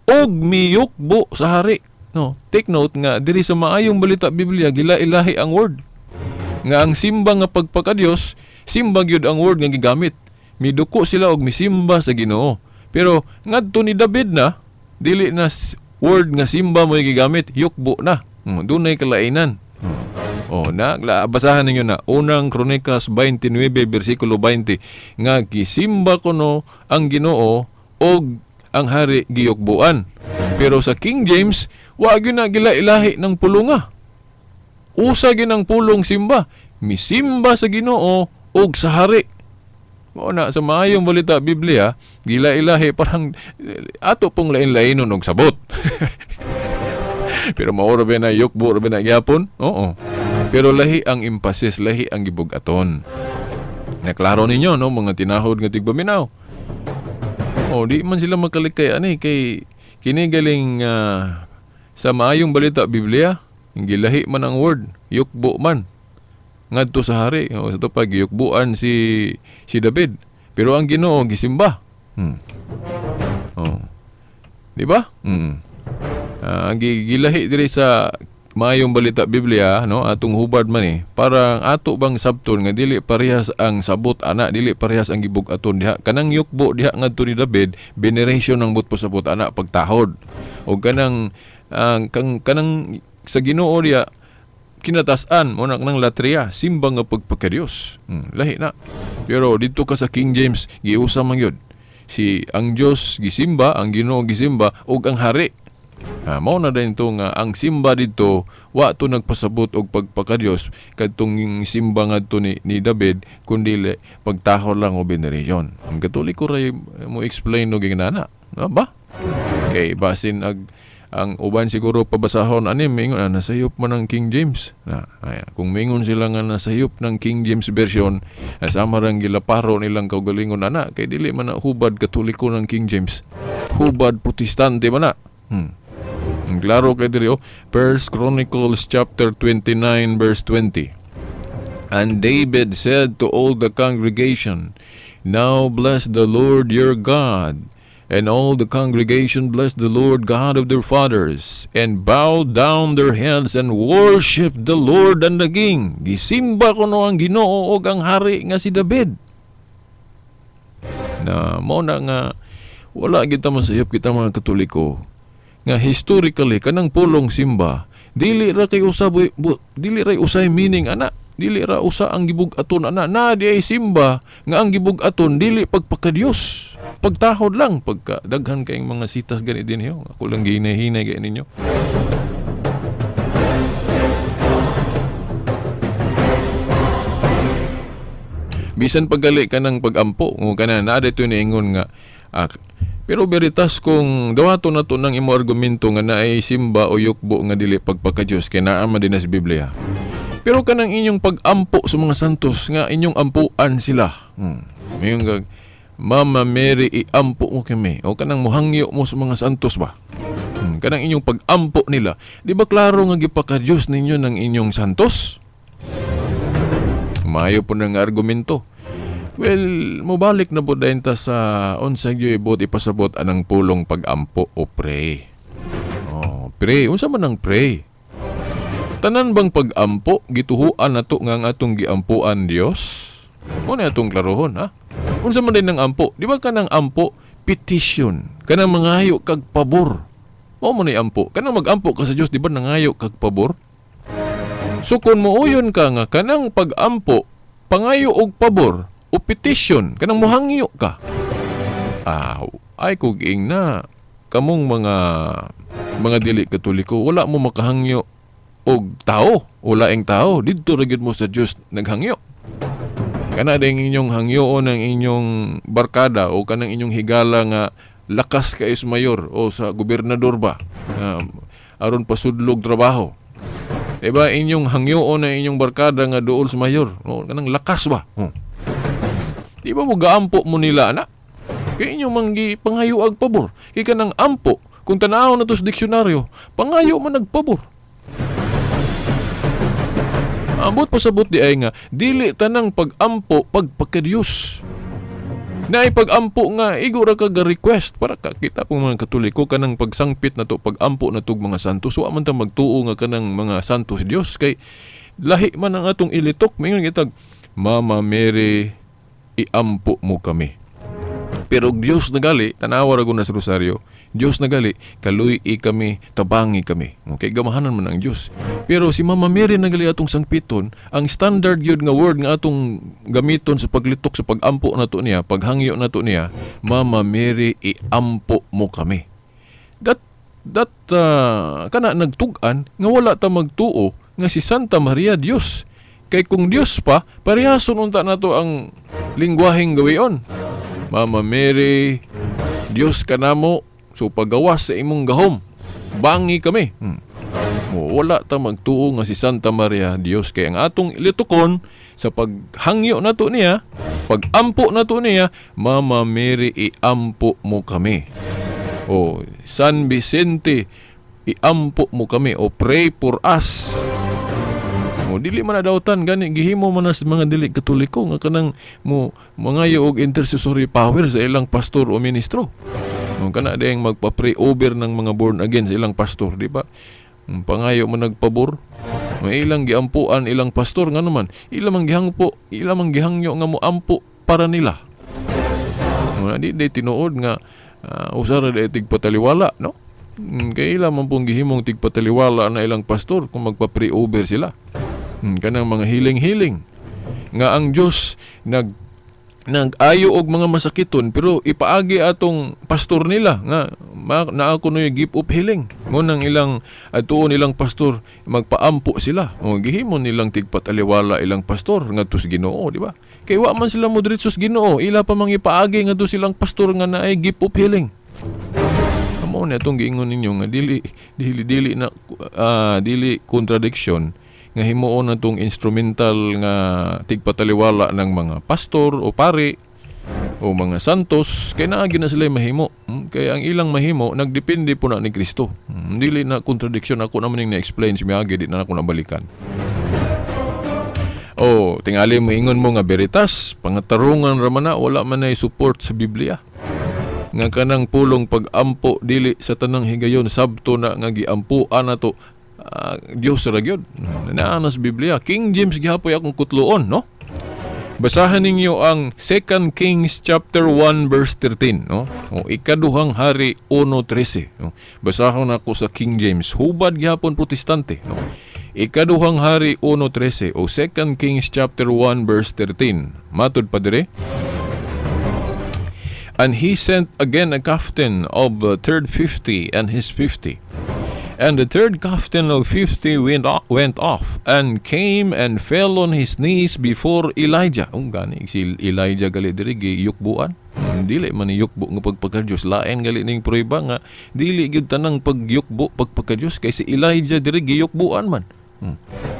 [SPEAKER 2] og miyukbo sa hari. No, take note nga diri sa maayong balita Biblia gila-ilahi ang word. Nga ang simba nga pagpakadiyos, simba gyud ang word nga gigamit. Miduko sila og misimba sa Ginoo. Pero ngadto ni David na dili na word nga simba mo gigamit, yukbo na. Dunay kalainan. Basahan ninyo na unang Kronikas 29 bersikulo 20 nga gisimba ko no ang Ginoo og ang hari giyukbuan. Pero sa King James wa gyud na gila-ilahi ng pulunga. Usa gyud ang pulong simba, misimba sa Ginoo og sa hari. Mao na sa maayong balita Biblia, gila-ilahi parang ato pong lain-lainon og sabot. Pero mao ra ba na yukbo ra ba na gyapon? Oo. Pero lahi ang emphasis, lahi ang gibug-aton. Naklaro ninyo no mga tinahod nga tigbaminaw. Di man sila makalikay kay kini galing sa maayong balita Biblia, gilahi man ang word, yukbo man. Ngadto sa hari, ito pa giyukbuan si David. Pero ang Ginoo gisimba. Di ba? Ang gilahi diri sa maayong balita Biblia, no, atong hubad man para ato bang sabton nga dili parehas ang sabot ana, dili parehas ang gibug-aton diha. Kanang yukbo diha ngadto ni David, veneration ng butpo sabot ana pagtahod. O kanang sa Ginoo diha kinatasan mo nang latria, simba nga pagpakadiyos. Lahi na. Pero dito ka sa King James, giusa man yun. Ang Diyos gisimba, ang Ginoo gisimba, ug ang hari. Mao na din ito nga, ang simba dito, wa to nagpasabot og pagpakadiyos, kadtong simba nga to ni David, kundi pagtahol lang o veneration. Ang Katoliko ray mo explain no ginana. Ba? Okay, basin ang uban siguro pabasahon mingon nasayop man ang King James. Kung mingon sila nga nasayop ng King James version, sama rang gilaparo nilang kaugalingon kay dili man na hubad Katoliko ng King James. Hubad Protestante man na. Klaro kay diri First Chronicles chapter 29 verse 20. And David said to all the congregation, now bless the Lord your God. And all the congregation blessed the Lord God of their fathers, and bowed down their heads and worshiped the Lord and the King. Gisimba ko no ang Ginoo og ang hari nga si David. Na mao na nga wala kita masayop kita mga Katoliko nga historically kanang pulong simba dili ra kay dili ra usay meaning ana, dili ra usa ang gibug-aton ana, na di ay simba nga ang gibug-aton dili pagpakadiyos, pagtahod lang, pagka daghan kayong mga sitas gani din yo, ako lang ginahinay gani ninyo. Bisan paggali ka ng pag-ampo o kana na dito niingon nga pero veritas kung dawato na to ng imo argumento nga naay simba o yukbo nga dili pagpakadiyos kay naa man din sa Biblia. Pero kanang inyong pag-ampo sa mga santos nga inyong ampuan sila. Mayong Mama Mary iampo mo kami o kanang muhangyo mo sa mga santos ba? Kanang inyong pag-ampo nila, di ba klaro nga gipakadiyos ninyo ng inyong santos? Maayo po ng argumento. Well, mubalik na po dahil ta sa unsay gyoy bot ipasabot anang pulong pag-ampo o pray. Pray. Unsa man ang pray? Tanan bang pag-ampo gituhuan nato nga ang atong giampuan Dios? Mo na atong klarohon ha. Unsa man din ang ampo? Di ba kanang ampo petition? Kanang mangayo kag pabor. Mao man ni ampo. Kanang mag-ampo ka sa Dios, di ba nangayo kag pabor? So kung muuyon ka nga kanang pag-ampo pangayo og pabor o petition, kanang mohangyo ka. Ay kuging na kamong mga dili Katoliko, wala mo makahangyo og tao, wala ing tao, didto ra gyud mo sa Dios naghangyo. Kana ding inyong hangyoon ng inyong barkada o kanang inyong higala nga lakas ka is mayor o sa gobernador ba, aron pasudlog trabaho. Diba inyong hangyoon na inyong barkada nga duol sa mayor, kanang lakas ba? Di ba mo gaampo mo nila na? Kaya inyong manggi pangayo ag pabor. Kaya ka ng ampo, kung tanaw na to sa diksyonaryo, pangayo man nagpabor. Ambot pasabot di ay nga, dili tanang pag-ampo pagpakadiyos. Na ay pag-ampo nga, igura ka ga-request para ka kita pong mga Katoliko kanang pagsangpit na to, pag-ampo na to mga santos. So aman ta magtuo nga kanang mga santos Dios kay lahi man ang atong ilitok. Mingon kitag, Mama Mary, iampo mo kami. Pero Dios nagali, tanawa ra na sa rosaryo, Dios nagali, kaluy kami, tabangi kami. Okay, gamahanan man ang Dios. Pero si Mama Mary nagali atong sangpiton, ang standard yun nga word nga atong gamiton sa paglitok sa pag-ampo nato niya, paghangyo nato niya, Mama Mary, iampo mo kami. Kana nagtugan nga wala ta magtuo nga si Santa Maria Dios. Kay kung Dios pa, parehason unta nato ang lingwaheng gawion. Mama Mary, Dios ka namo, so pagawas sa imong gahom, bangi kami. Wala ta magtuo nga si Santa Maria Dios. Kay ang atong ilitukon sa paghangyo nato niya, pag-ampo nato niya, Mama Mary, iampo mo kami. O San Vicente, iampo mo kami. O pray for us. Dili man nadawtan gani gihimo man sa mga dili Katoliko nga kanang mo mangayo og intercessory power sa ilang pastor o ministro. Kana dayang magpa-pray over ng mga born again sa ilang pastor, di ba? Pangayo man nagpabor. Ilang giampuan ilang pastor nga naman, ilang gihangyo nga mo ampo para nila. Di tinuod nga usara day tigpataliwala, no? Kay ilang man pong gihimong tigpataliwala na ilang pastor kung magpa-pray over sila. Kanang mga hiling-hiling nga ang Dios nag-ayo og mga masakiton pero ipaagi atong pastor nila nga naa kuno give up healing mo nang ilang atuon ilang pastor magpaampo sila o gihimon nilang tigpataliwala ilang pastor ngadto sa Ginoo, di ba? Kay wa man sila modritso sa Ginoo, ila pa mang ipaagi ngadto silang pastor nga naay give up healing. Amo na itong giingon ninyo nga dili contradiction nga himuon na itong instrumental nga tigpataliwala ng mga pastor o pari o mga santos, kaya naagi na sila mahimo. Kaya ang ilang mahimo, nagdepende po na ni Kristo. Dili na contradiction, ako naman yung na-explain si Miyagi, di na ako nabalikan. Tingali mo ingon mo nga veritas, pangatarungan raman na, wala man na support sa Biblia. Nga kanang pulong pag-ampo, dili sa tanang higayon, sabto na nga giampuan na to, Diyos ra gyud. Naa sa Biblia. King James gihapoy akong kutloon, no? Basahan ninyo ang 2 Kings chapter 1 verse 13, no? O ikaduhang hari 1:13, no? Basahon ako sa King James, hubad gyapon protestante, no? Ikaduhang hari 1:13 o 2 Kings chapter 1 verse 13. Matud pa dire. And he sent again a captain of the third 50 and his 50. And the third captain of 50 went off and came and fell on his knees before Elijah. Gani si Elijah gali diri giyukbuan. Dili man ni yukbo nga pagpakadiyos. Lain gali ning prueba nga dili gyud tanang pagyukbo pagpakadiyos kay si Elijah diri giyukbuan man.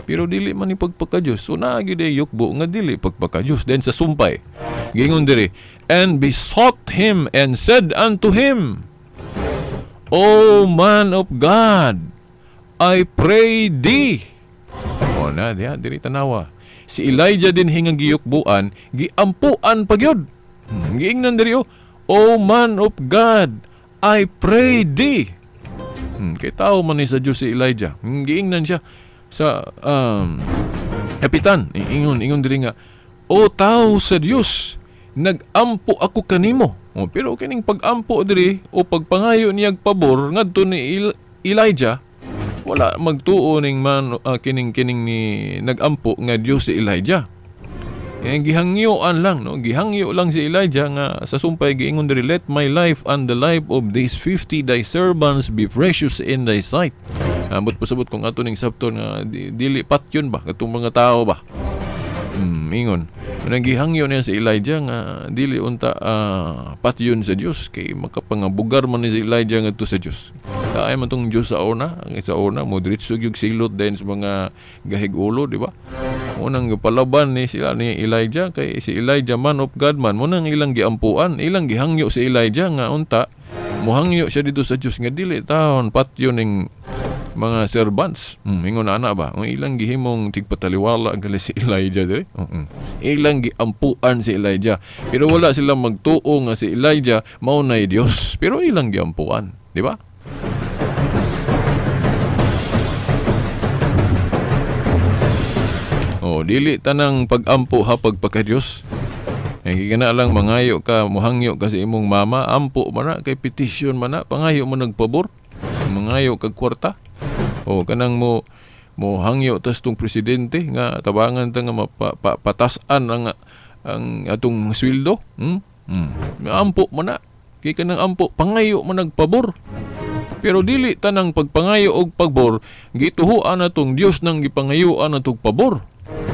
[SPEAKER 2] Pero dili man ni pagpakadiyos. So naa gyud yukbo nga dili pagpakadiyos. Then sa sumpay gingon diri, and besought him and said unto him, O man of God, I pray thee. O na, diri tanawa. Si Elijah din hingang giyukbuan, giampuan pagyod. Giingnan diri, O man of God, I pray thee. Kay tao man ni sa Diyos si Elijah. Giingnan siya sa kapitan. Ingon diri nga, O tao sa Diyos, nagampo ako kanimo. Pero kining pagampo diri o pagpangayo niyag pabor ngadto ni Elijah, wala magtuo ning man kining ni nagampo nga Dios si Elijah. Gihangyoan lang, no? Gihangyo lang si Elijah nga sa sumpay giingon diri, let my life and the life of these 50 thy servants be precious in thy sight. Ambot pasabot kung ato ning sabton nga dili patyon ba katong mga tao ba. Ingon. Nagihangyo niya si Elijah nga dili unta patyon sa Dios kay makapangabugar man ni si Elijah ngadto sa Dios. Kaay man tong Dios sa una mo diretso gyud silot din sa mga gahig-ulo, di ba? Unang palaban ni sila ni Elijah kay si Elijah man of God man mo nang ilang giampuan, ilang gihangyo si Elijah nga unta mohangyo siya dito sa Dios nga dili taon patyon ning mga servants. Ingon ana ba? Ang ilang gihimong tigpataliwala gali si Elijah dire. Ilang giampuan si Elijah. Pero wala silang magtuo nga si Elijah mao nay Dios. Pero ilang giampuan, di ba? Dili tanang pagampo ha pagpakadiyos. Ay gina lang mangayo ka, mohangyo ka sa imong mama, ampo man na kay petition man na, pangayo mo nagpabor. Mangayo kag kwarta. Kanang mo hangyo tas tong presidente nga tabangan ta nga patasan ang atong sweldo. Ampo man na. Kay kanang ampo pangayo man nagpabor. Pero dili tanang pagpangayo og pagbor gituhuan natong Dios nang gipangayuan natong pabor.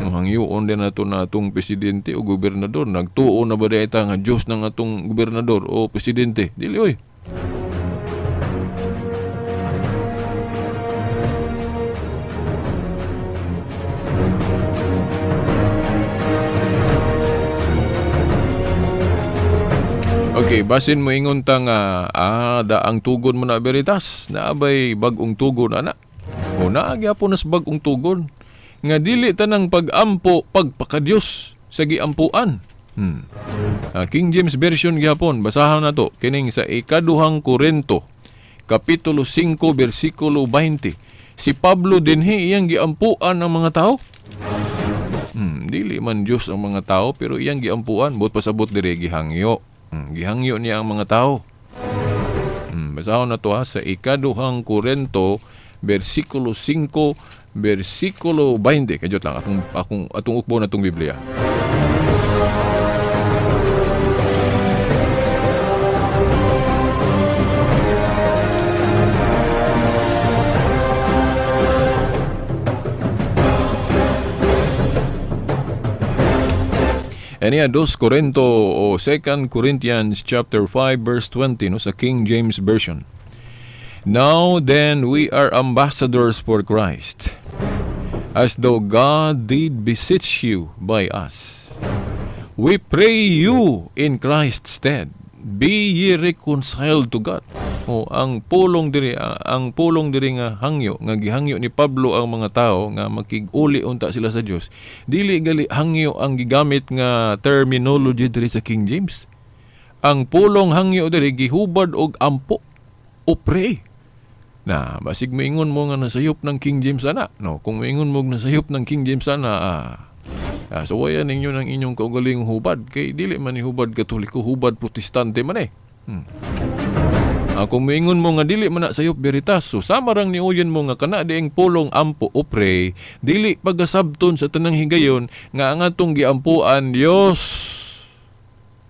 [SPEAKER 2] Hangyoon din nato na atong presidente o gobernador. Nagtuo na ba dayta nga Dios nang atong gobernador o presidente? Dili oy. Okay, basin mo ingon ta nga daang tugon mo na veritas na abay bagong tugon ana. Naagyapon nas bagong tugon nga dili tanang pagampo pagpakadiyos sa giampuan. King James Version gyapon, basahan nato kining sa ikaduhang Korinto kapitulo 5 bersikulo 20. Si Pablo dinhi iyang giampuan ang mga tao. Dili man Dios ang mga tao pero iyang giampuan, buot pasabot diri gihangyo. Gihangyo niya ang mga tao. Basahon na to sa ikaduhang Korinto bersikulo 5 bersikulo 20. Kajot lang atong ukbo na itong Biblia. Aniya 2 Corinto o 2 Corinthians chapter 5 verse 20 no sa King James Version. Now then we are ambassadors for Christ, as though God did beseech you by us. We pray you in Christ's stead, be ye reconciled to God. Ang pulong diri nga hangyo nga gihangyo ni Pablo ang mga tao nga makig-uli unta sila sa Dios. Dili gali hangyo ang gigamit nga terminology diri sa King James. Ang pulong hangyo diri gihubad og ampo o pray. Na basig moingon mo nga nasayop ng King James ana. No, kung moingon mo nasayop ng King James ana, Suwayan ninyo ng inyong kaugaling hubad. Kay dili man ni hubad Katoliko, hubad Protestante man eh. Kung moingon mo nga dili man na sayop veritas, so sama rang niuyon mo nga kana diing pulong ampo o pre, dili pagasabton sa tanang higayon nga ang atong giampuan Dios.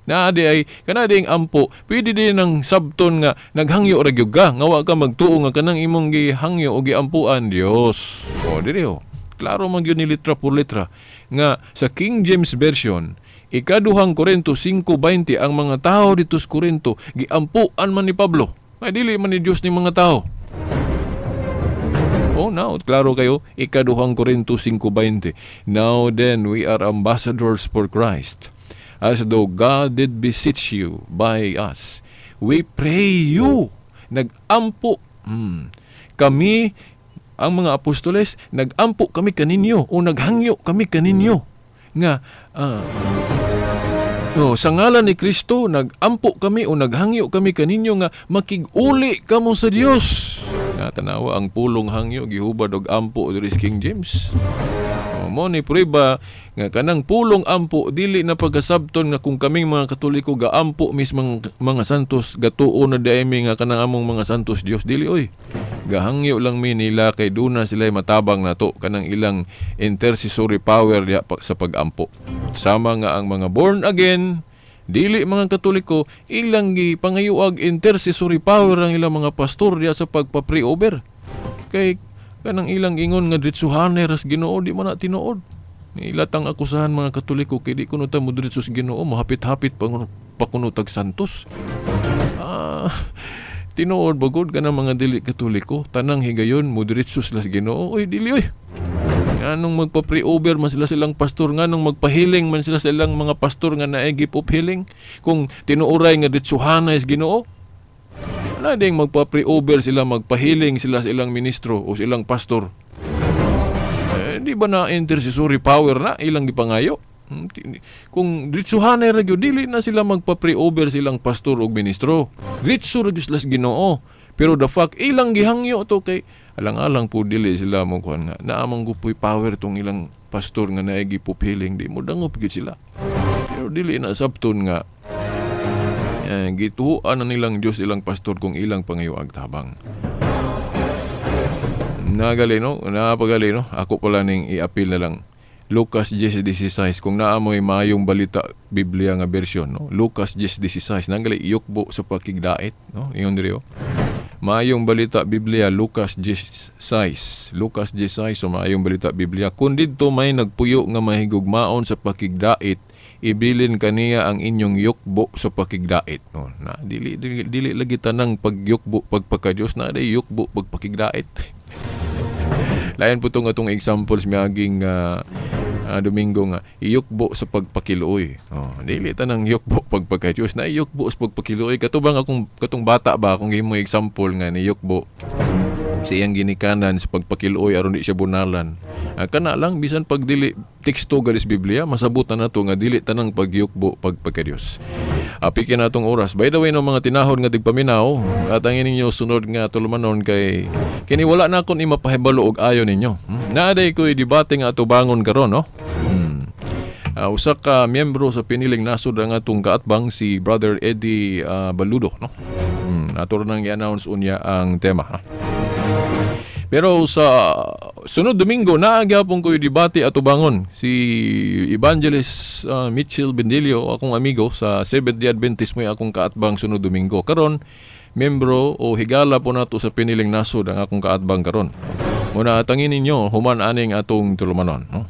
[SPEAKER 2] Naadi ay kana diing ampo, pwede din ng sabton nga naghangyo ra gyud ka, nga wa ka magtuo nga kanang imong gihangyo o giampuan Dios. O diri ho. Klaro man gyud ni litra por litra nga sa King James Version, ikaduhang Korinto 5:20 ang mga tao dito sa Korinto giampuan man ni Pablo. Ay dili man ni Dios ni mga tao. Now, klaro kayo, ikaduhang Korinto 5:20. Now then, we are ambassadors for Christ, as though God did beseech you by us. We pray you. Nag-ampo. Kami, ang mga apostoles, nag-ampo kami kaninyo o naghangyo kami kaninyo. Nga, sa ngalan ni Kristo, nag-ampo kami o naghangyo kami kaninyo nga makig-uli kamo sa Dios. Tanawa ang pulong hangyo gihubad og ampo diri sa King James. Mo ni prueba nga kanang pulong ampo dili na pagasabton nga kung kaming mga Katoliko gaampo mismo mga santos gatuo na daimi nga kanang among mga santos Dios dili oy. Gahangyo lang mi nila kay duna sila matabang nato kanang ilang intercessory power diha sa pagampo. Sama nga ang mga born again dili mga Katoliko, ilang gipangayuag intercessory power ang ilang mga pastor diya sa pagpa-pre-over. Kay kanang ilang ingon nga ditsuhane ras Ginoo di man na tinuod. Ilatang akusahan mga Katoliko kay di kuno ta mo diretso sa Ginoo, mahapit-hapit pakunutag santos. Tinuod bagod kanang mga dili Katoliko, tanang higayon mo diretso sa Ginoo. Oy dili oy. Anong magpa-pre-over man sila silang pastor, nganong magpahiling man sila silang mga pastor nga naigip of healing kung tinuoray nga ditsuhana is Ginoo. Wala ding magpa-pre-over sila, magpahiling sila silang ministro o silang pastor. Di ba na intercessory power na ilang gipangayo? Kung ditsuhana ra gyud dili na sila magpa-pre-over silang pastor o ministro. Ditsu ra gyud sila Ginoo. Pero the fact ilang gihangyo to kay alang-alang po dili sila mo kuan nga naamang gupoy power tong ilang pastor nga naigi pupiling di mo dangop gyud sila. Pero dili na sabton nga gituhuan na nilang Dios ilang pastor kung ilang pangayuag tabang. Napagali no. Ako pala ning i-appeal na lang Lucas 10:16 kung naamoy mayong balita Biblia nga version no. Lucas 10:16 nagali iyukbo sa pakigdait no. Ingon diri Maayong balita Biblia, Lucas 10:6. Lucas 10:6, so maayong balita Biblia. Kung dito may nagpuyo nga mahigugmaon sa pakigdait, ibilin kaniya ang inyong yukbo sa pakigdait. No, na dili lagi tanang pagyukbo pagpakadiyos na day yukbo pagpakigdait. Lain po atong examples miaging Domingo nga iyukbo sa pagpakiluoy. Dili tanang yukbo pagpakadiyos na iyukbo sa pagpakiluoy. Katubang katong bata ba akong gihimo example nga ni yukbo sa iyang ginikanan sa pagpakiluoy aron di siya bunalan. Kana lang bisan pag dili teksto garis Biblia masabutan nato nga dili tanang pagyukbo pagpakadiyos. Apikin natong oras. By the way no mga tinahod nga tigpaminaw, atangin ninyo sunod nga tulumanon kay kini wala na akon imapahibalo og ayo ninyo. Naaday ko'y debate nga atubangon karon no. Usa ka miyembro sa piniling nasod ang atong kaatbang si Brother Eddie Baludo no. Ato nang i-announce unya ang tema. Pero sa sunod Domingo naagyapon ko yung debate atubangon si Evangelist Mitchell Bendilio, akong amigo sa Seventh-day Adventist mo akong kaatbang sunod Domingo. Karon membro o higala po nato sa piniling nasod ang akong kaatbang karon. Muna tangin ninyo human aning atong tulumanon no.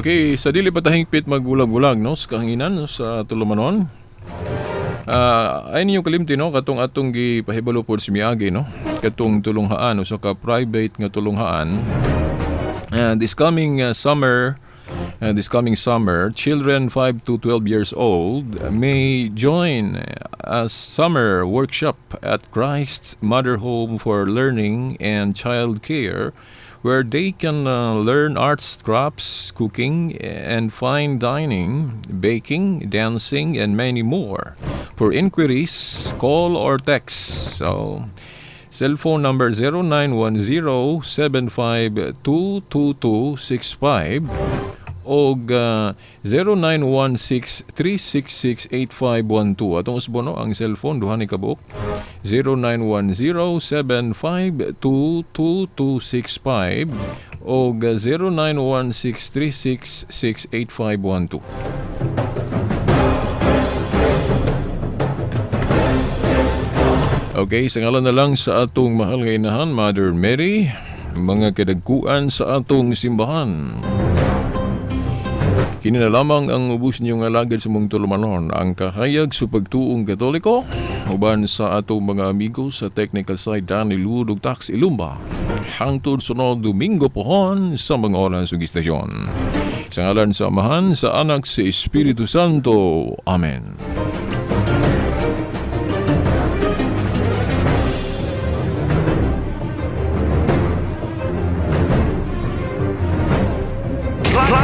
[SPEAKER 2] Okay, sa dili patahingpit magbulag-bulag no sa kahanginan no, sa tulumanon. Ay ninyo kalimti no katong atong gipahibalo pod si miagi no. Katong tulunghaan o ka private nga tulunghaan. This coming summer, children 5 to 12 years old may join a summer workshop at Christ's Mother Home for Learning and Child Care, where they can learn arts, crafts, cooking, and fine dining, baking, dancing, and many more. For inquiries, call or text. So, cellphone number 0910-752-2265 o 0916-366-8512. Atong usbono ang cellphone, duha ni kabuok. 0910-752-2265 o 0916-366-8512. Okay, sa ngalan na lang sa atong mahal nga inahan, Mother Mary, mga kadagkuan sa atong simbahan. Kini na lamang ang ubos niyo nga lagad sa mong tulumanon, ang kahayag sa pagtuong Katoliko, uban sa atong mga amigo sa technical side Danny Ludog Tax Ilumba. Hangtod sunod Domingo pohon sa mga oras ng istasyon. Sa ngalan sa Amahan, sa Anak, sa Espiritu Santo. Amen.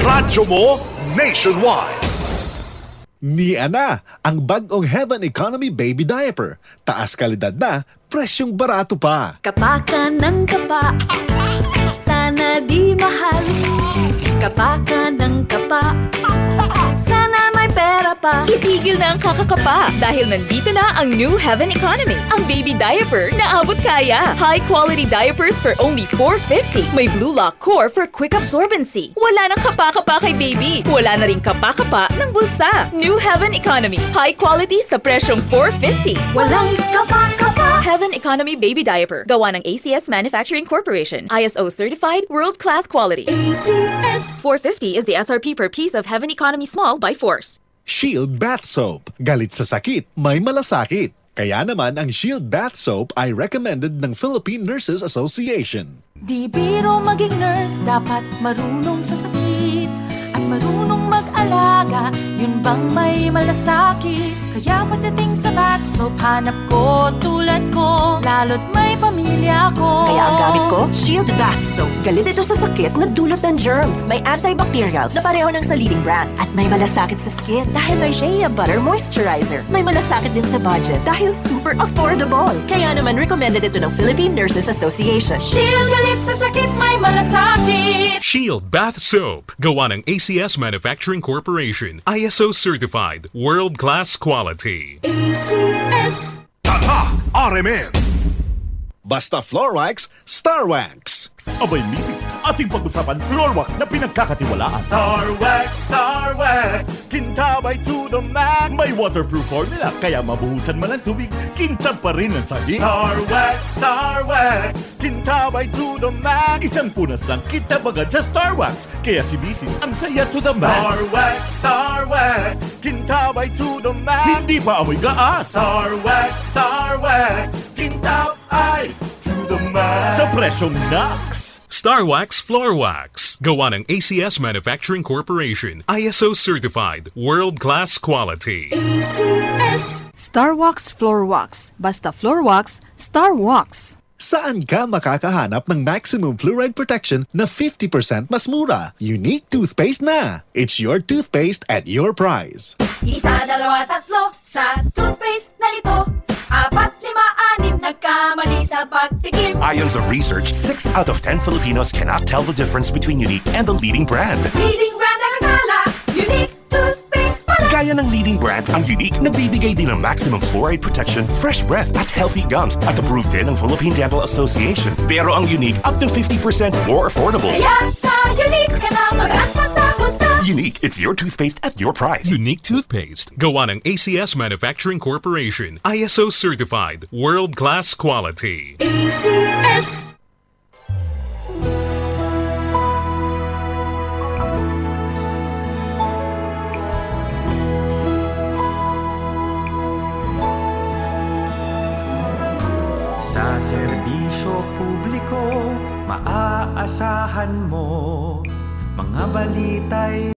[SPEAKER 1] Radyo mo nationwide.
[SPEAKER 3] Ni Ana, ang bagong Heaven Economy Baby Diaper. Taas kalidad na, presyong barato pa.
[SPEAKER 4] Kapa ka ng kapa, sana di mahal. Kapa ka ng kapa, sana may pera pa.
[SPEAKER 5] Itigil na ang kakakapa dahil nandito na ang new Heaven Economy, ang baby diaper na abot kaya. High quality diapers for only $4.50. May Blue Lock core for quick absorbency. Wala nang kapa-kapa kay baby. Wala na rin kapa-kapa ng bulsa. New Heaven Economy, high quality sa presyong $4.50.
[SPEAKER 4] Walang kapa-kapa.
[SPEAKER 5] Heaven Economy Baby Diaper. Gawa ng ACS Manufacturing Corporation. ISO certified, world-class quality.
[SPEAKER 4] ACS.
[SPEAKER 5] $4.50 is the SRP per piece of Heaven Economy Small by Force.
[SPEAKER 3] Shield Bath Soap. Galit sa sakit, may malasakit. Kaya naman ang Shield Bath Soap ay recommended ng Philippine Nurses Association.
[SPEAKER 4] Di biro maging nurse, dapat marunong sa sakit at marunong mag-alaga. Yun bang may malasakit? Kaya pagdating sa bath soap, hanap ko tulad ko, lalo't may pamilya ko.
[SPEAKER 6] Kaya ang gamit ko, Shield Bath Soap. Galit ito sa sakit na dulot ng germs. May antibacterial na pareho ng sa leading brand. At may malasakit sa skin dahil may Shea Butter Moisturizer. May malasakit din sa budget dahil super affordable. Kaya naman recommended ito ng Philippine Nurses Association.
[SPEAKER 4] Shield, galit sa sakit, may malasakit.
[SPEAKER 7] Shield Bath Soap. Gawa ng ACS Manufacturing Corporation. ISO certified. World-class quality.
[SPEAKER 4] ACS.
[SPEAKER 1] Tatak RMN.
[SPEAKER 3] Basta Floor Wax, Star Wax.
[SPEAKER 8] Abay, misis, ating pag-usapan floor wax na pinagkakatiwalaan. Star Wax, kintabay to the max. May waterproof formula, kaya mabuhusan man ang tubig, kintab pa rin ang sahig. Star Wax, kintabay to the max. Isang punas lang, kintab agad sa Star Wax. Kaya si misis, ang saya to the max. Star Wax, kintabay to the max. Hindi pa amoy gaas. Star Wax, kintab ay to the max. Sa presyong NAX.
[SPEAKER 7] Star Wax Floor Wax. Gawa ng ACS Manufacturing Corporation. ISO certified. World-class quality.
[SPEAKER 4] ACS.
[SPEAKER 9] Star Wax Floor Wax. Basta Floor Wax, Star Wax.
[SPEAKER 3] Saan ka makakahanap ng maximum fluoride protection na 50% mas mura? Unique toothpaste na. It's your toothpaste at your price.
[SPEAKER 4] Isa, dalawa, tatlo sa toothpaste na nito. 4, 5, 6 nagkamali sa pagtikim.
[SPEAKER 10] Ayon sa research, 6 out of 10 Filipinos cannot tell the difference between Unique and the leading brand.
[SPEAKER 4] Leading brand ang akala, Unique toothpaste pala.
[SPEAKER 10] Gaya ng leading brand, ang Unique nagbibigay din ng maximum fluoride protection, fresh breath at healthy gums at approved din ng Philippine Dental Association. Pero ang Unique, up to 50% more affordable.
[SPEAKER 4] Kaya sa Unique ka na mag-atma sa bulsa.
[SPEAKER 10] Unique, it's your toothpaste at your price.
[SPEAKER 7] Unique toothpaste. Gawa ng ACS Manufacturing Corporation. ISO certified. World-class quality.
[SPEAKER 11] Sa serbisyo publiko, maaasahan mo mga balita'y